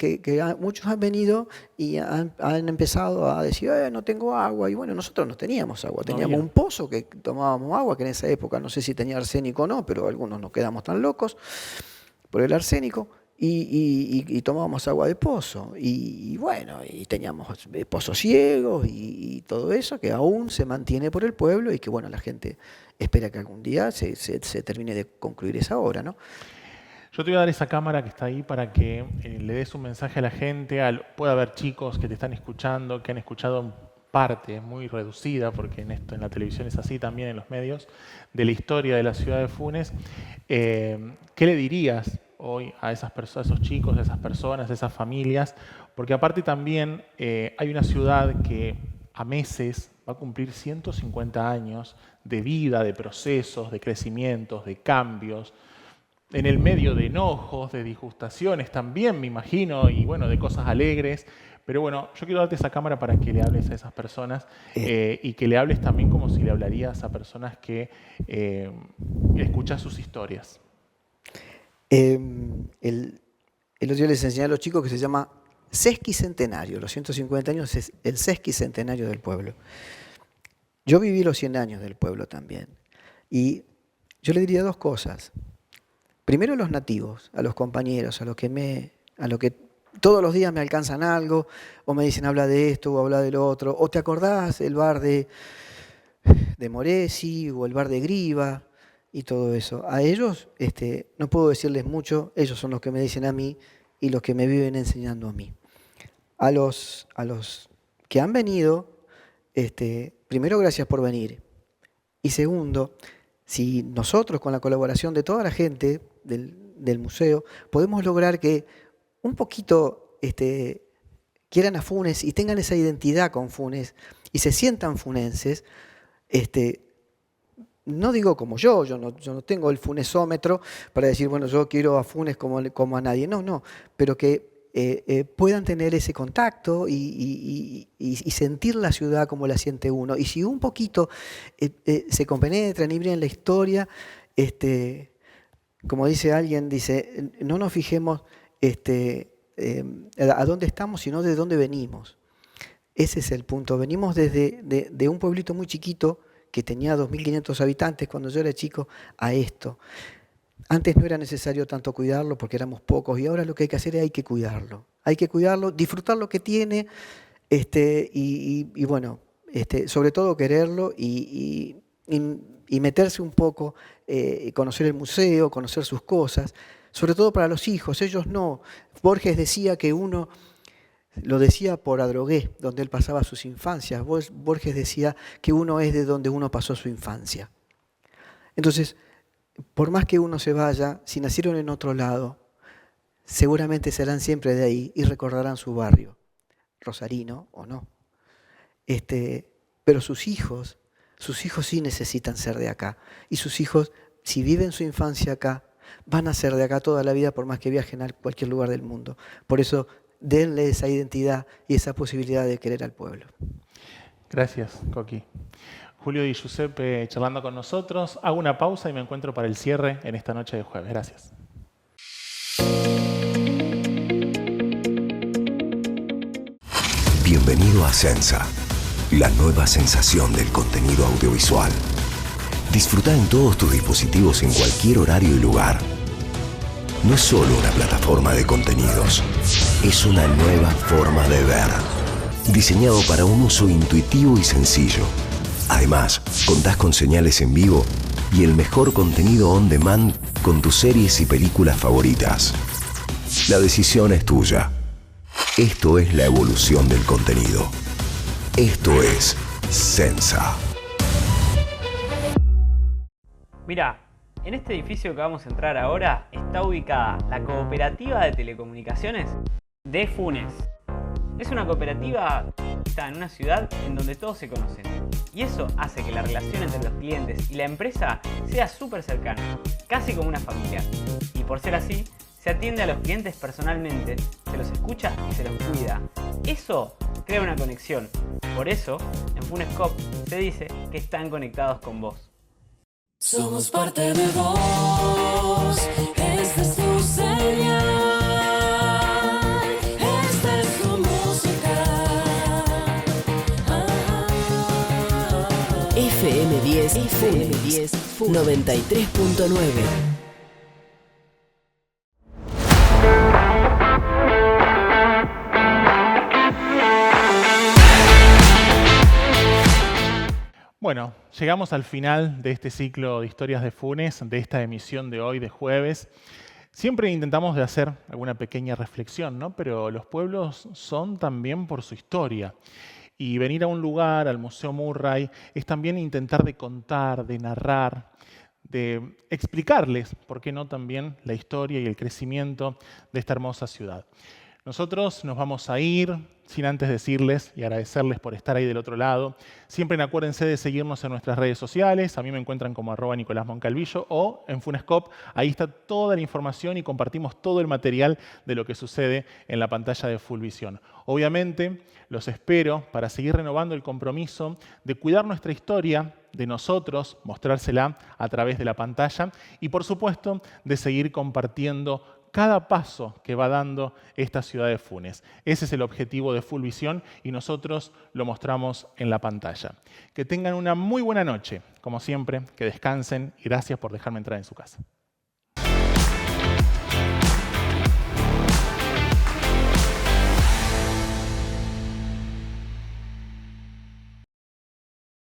muchos han venido y han empezado a decir, no tengo agua, y bueno, nosotros no teníamos agua, teníamos un pozo que tomábamos agua, que en esa época no sé si tenía arsénico o no, pero algunos nos quedamos tan locos por el arsénico. Y tomábamos agua de pozo, y bueno, y teníamos pozos ciegos y todo eso que aún se mantiene por el pueblo y que bueno, la gente espera que algún día se termine de concluir esa obra, ¿no? Yo te voy a dar esa cámara que está ahí para que le des un mensaje a la gente. Puede haber chicos que te están escuchando, que han escuchado parte muy reducida, porque en la televisión es así, también en los medios, de la historia de la ciudad de Funes. ¿Qué le dirías hoy a esas personas, a esos chicos, a esas personas, a esas familias? Porque aparte también hay una ciudad que a meses va a cumplir 150 años de vida, de procesos, de crecimientos, de cambios, en el medio de enojos, de disgustaciones también, me imagino, y bueno, de cosas alegres. Pero bueno, yo quiero darte esa cámara para que le hables a esas personas y que le hables también como si le hablarías a personas que escuchas sus historias. El otro día les enseñé a los chicos que se llama sesquicentenario. Los 150 años es el sesquicentenario del pueblo. Yo viví los 100 años del pueblo también. Y yo le diría 2 cosas. Primero, a los nativos, a los compañeros, a los que todos los días me alcanzan algo, o me dicen habla de esto o habla de lo otro, o te acordás el bar de Moresi o el bar de Griva y todo eso. A ellos no puedo decirles mucho, ellos son los que me dicen a mí y los que me viven enseñando a mí. A los que han venido, primero, gracias por venir. Y segundo, si nosotros con la colaboración de toda la gente del museo podemos lograr que un poquito quieran a Funes y tengan esa identidad con Funes y se sientan funenses, no digo como yo no tengo el funesómetro para decir, bueno, yo quiero a Funes como a nadie, no, pero que puedan tener ese contacto y sentir la ciudad como la siente uno. Y si un poquito se compenetran y miran la historia, como dice alguien, dice, no nos fijemos a dónde estamos, sino de dónde venimos. Ese es el punto. Venimos de un pueblito muy chiquito que tenía 2.500 habitantes cuando yo era chico a esto. Antes no era necesario tanto cuidarlo porque éramos pocos y ahora lo que hay que hacer es hay que cuidarlo. Hay que cuidarlo, disfrutar lo que tiene y bueno, sobre todo quererlo y meterse un poco, conocer el museo, conocer sus cosas, sobre todo para los hijos. Ellos no. Borges decía que uno, lo decía por Adrogué, donde él pasaba sus infancias. Borges decía que uno es de donde uno pasó su infancia. Entonces, por más que uno se vaya, si nacieron en otro lado, seguramente serán siempre de ahí y recordarán su barrio, rosarino o no. Pero sus hijos sí necesitan ser de acá. Y sus hijos, si viven su infancia acá, van a ser de acá toda la vida por más que viajen a cualquier lugar del mundo. Por eso, denle esa identidad y esa posibilidad de querer al pueblo. Gracias, Coqui. Julio Di Giuseppe charlando con nosotros. Hago una pausa y me encuentro para el cierre en esta noche de jueves. Gracias. Bienvenido a Sensa, la nueva sensación del contenido audiovisual. Disfruta en todos tus dispositivos en cualquier horario y lugar. No es solo una plataforma de contenidos, es una nueva forma de ver. Diseñado para un uso intuitivo y sencillo. Además, contás con señales en vivo y el mejor contenido on demand con tus series y películas favoritas. La decisión es tuya. Esto es la evolución del contenido. Esto es Sensa. Mirá, en este edificio que vamos a entrar ahora está ubicada la Cooperativa de Telecomunicaciones de Funes. Es una cooperativa que está en una ciudad en donde todos se conocen. Y eso hace que la relación entre los clientes y la empresa sea súper cercana, casi como una familia. Y por ser así, se atiende a los clientes personalmente, se los escucha y se los cuida. Eso crea una conexión. Por eso, en Funescope se dice que están conectados con vos. Somos parte de vos, esta es tu señal, esta es tu música. FM10, FM10, 93.9. Bueno, llegamos al final de este ciclo de historias de Funes, de esta emisión de hoy, de jueves. Siempre intentamos de hacer alguna pequeña reflexión, ¿no? Pero los pueblos son también por su historia. Y venir a un lugar, al Museo Murray, es también intentar de contar, de narrar, de explicarles, ¿por qué no también la historia y el crecimiento de esta hermosa ciudad? Nosotros nos vamos a ir sin antes decirles y agradecerles por estar ahí del otro lado. Siempre acuérdense de seguirnos en nuestras redes sociales. A mí me encuentran como @NicolásMoncalvillo o en Funescope. Ahí está toda la información y compartimos todo el material de lo que sucede en la pantalla de Fullvisión. Obviamente, los espero para seguir renovando el compromiso de cuidar nuestra historia, de nosotros, mostrársela a través de la pantalla y, por supuesto, de seguir compartiendo cada paso que va dando esta ciudad de Funes. Ese es el objetivo de Fullvisión y nosotros lo mostramos en la pantalla. Que tengan una muy buena noche. Como siempre, que descansen y gracias por dejarme entrar en su casa.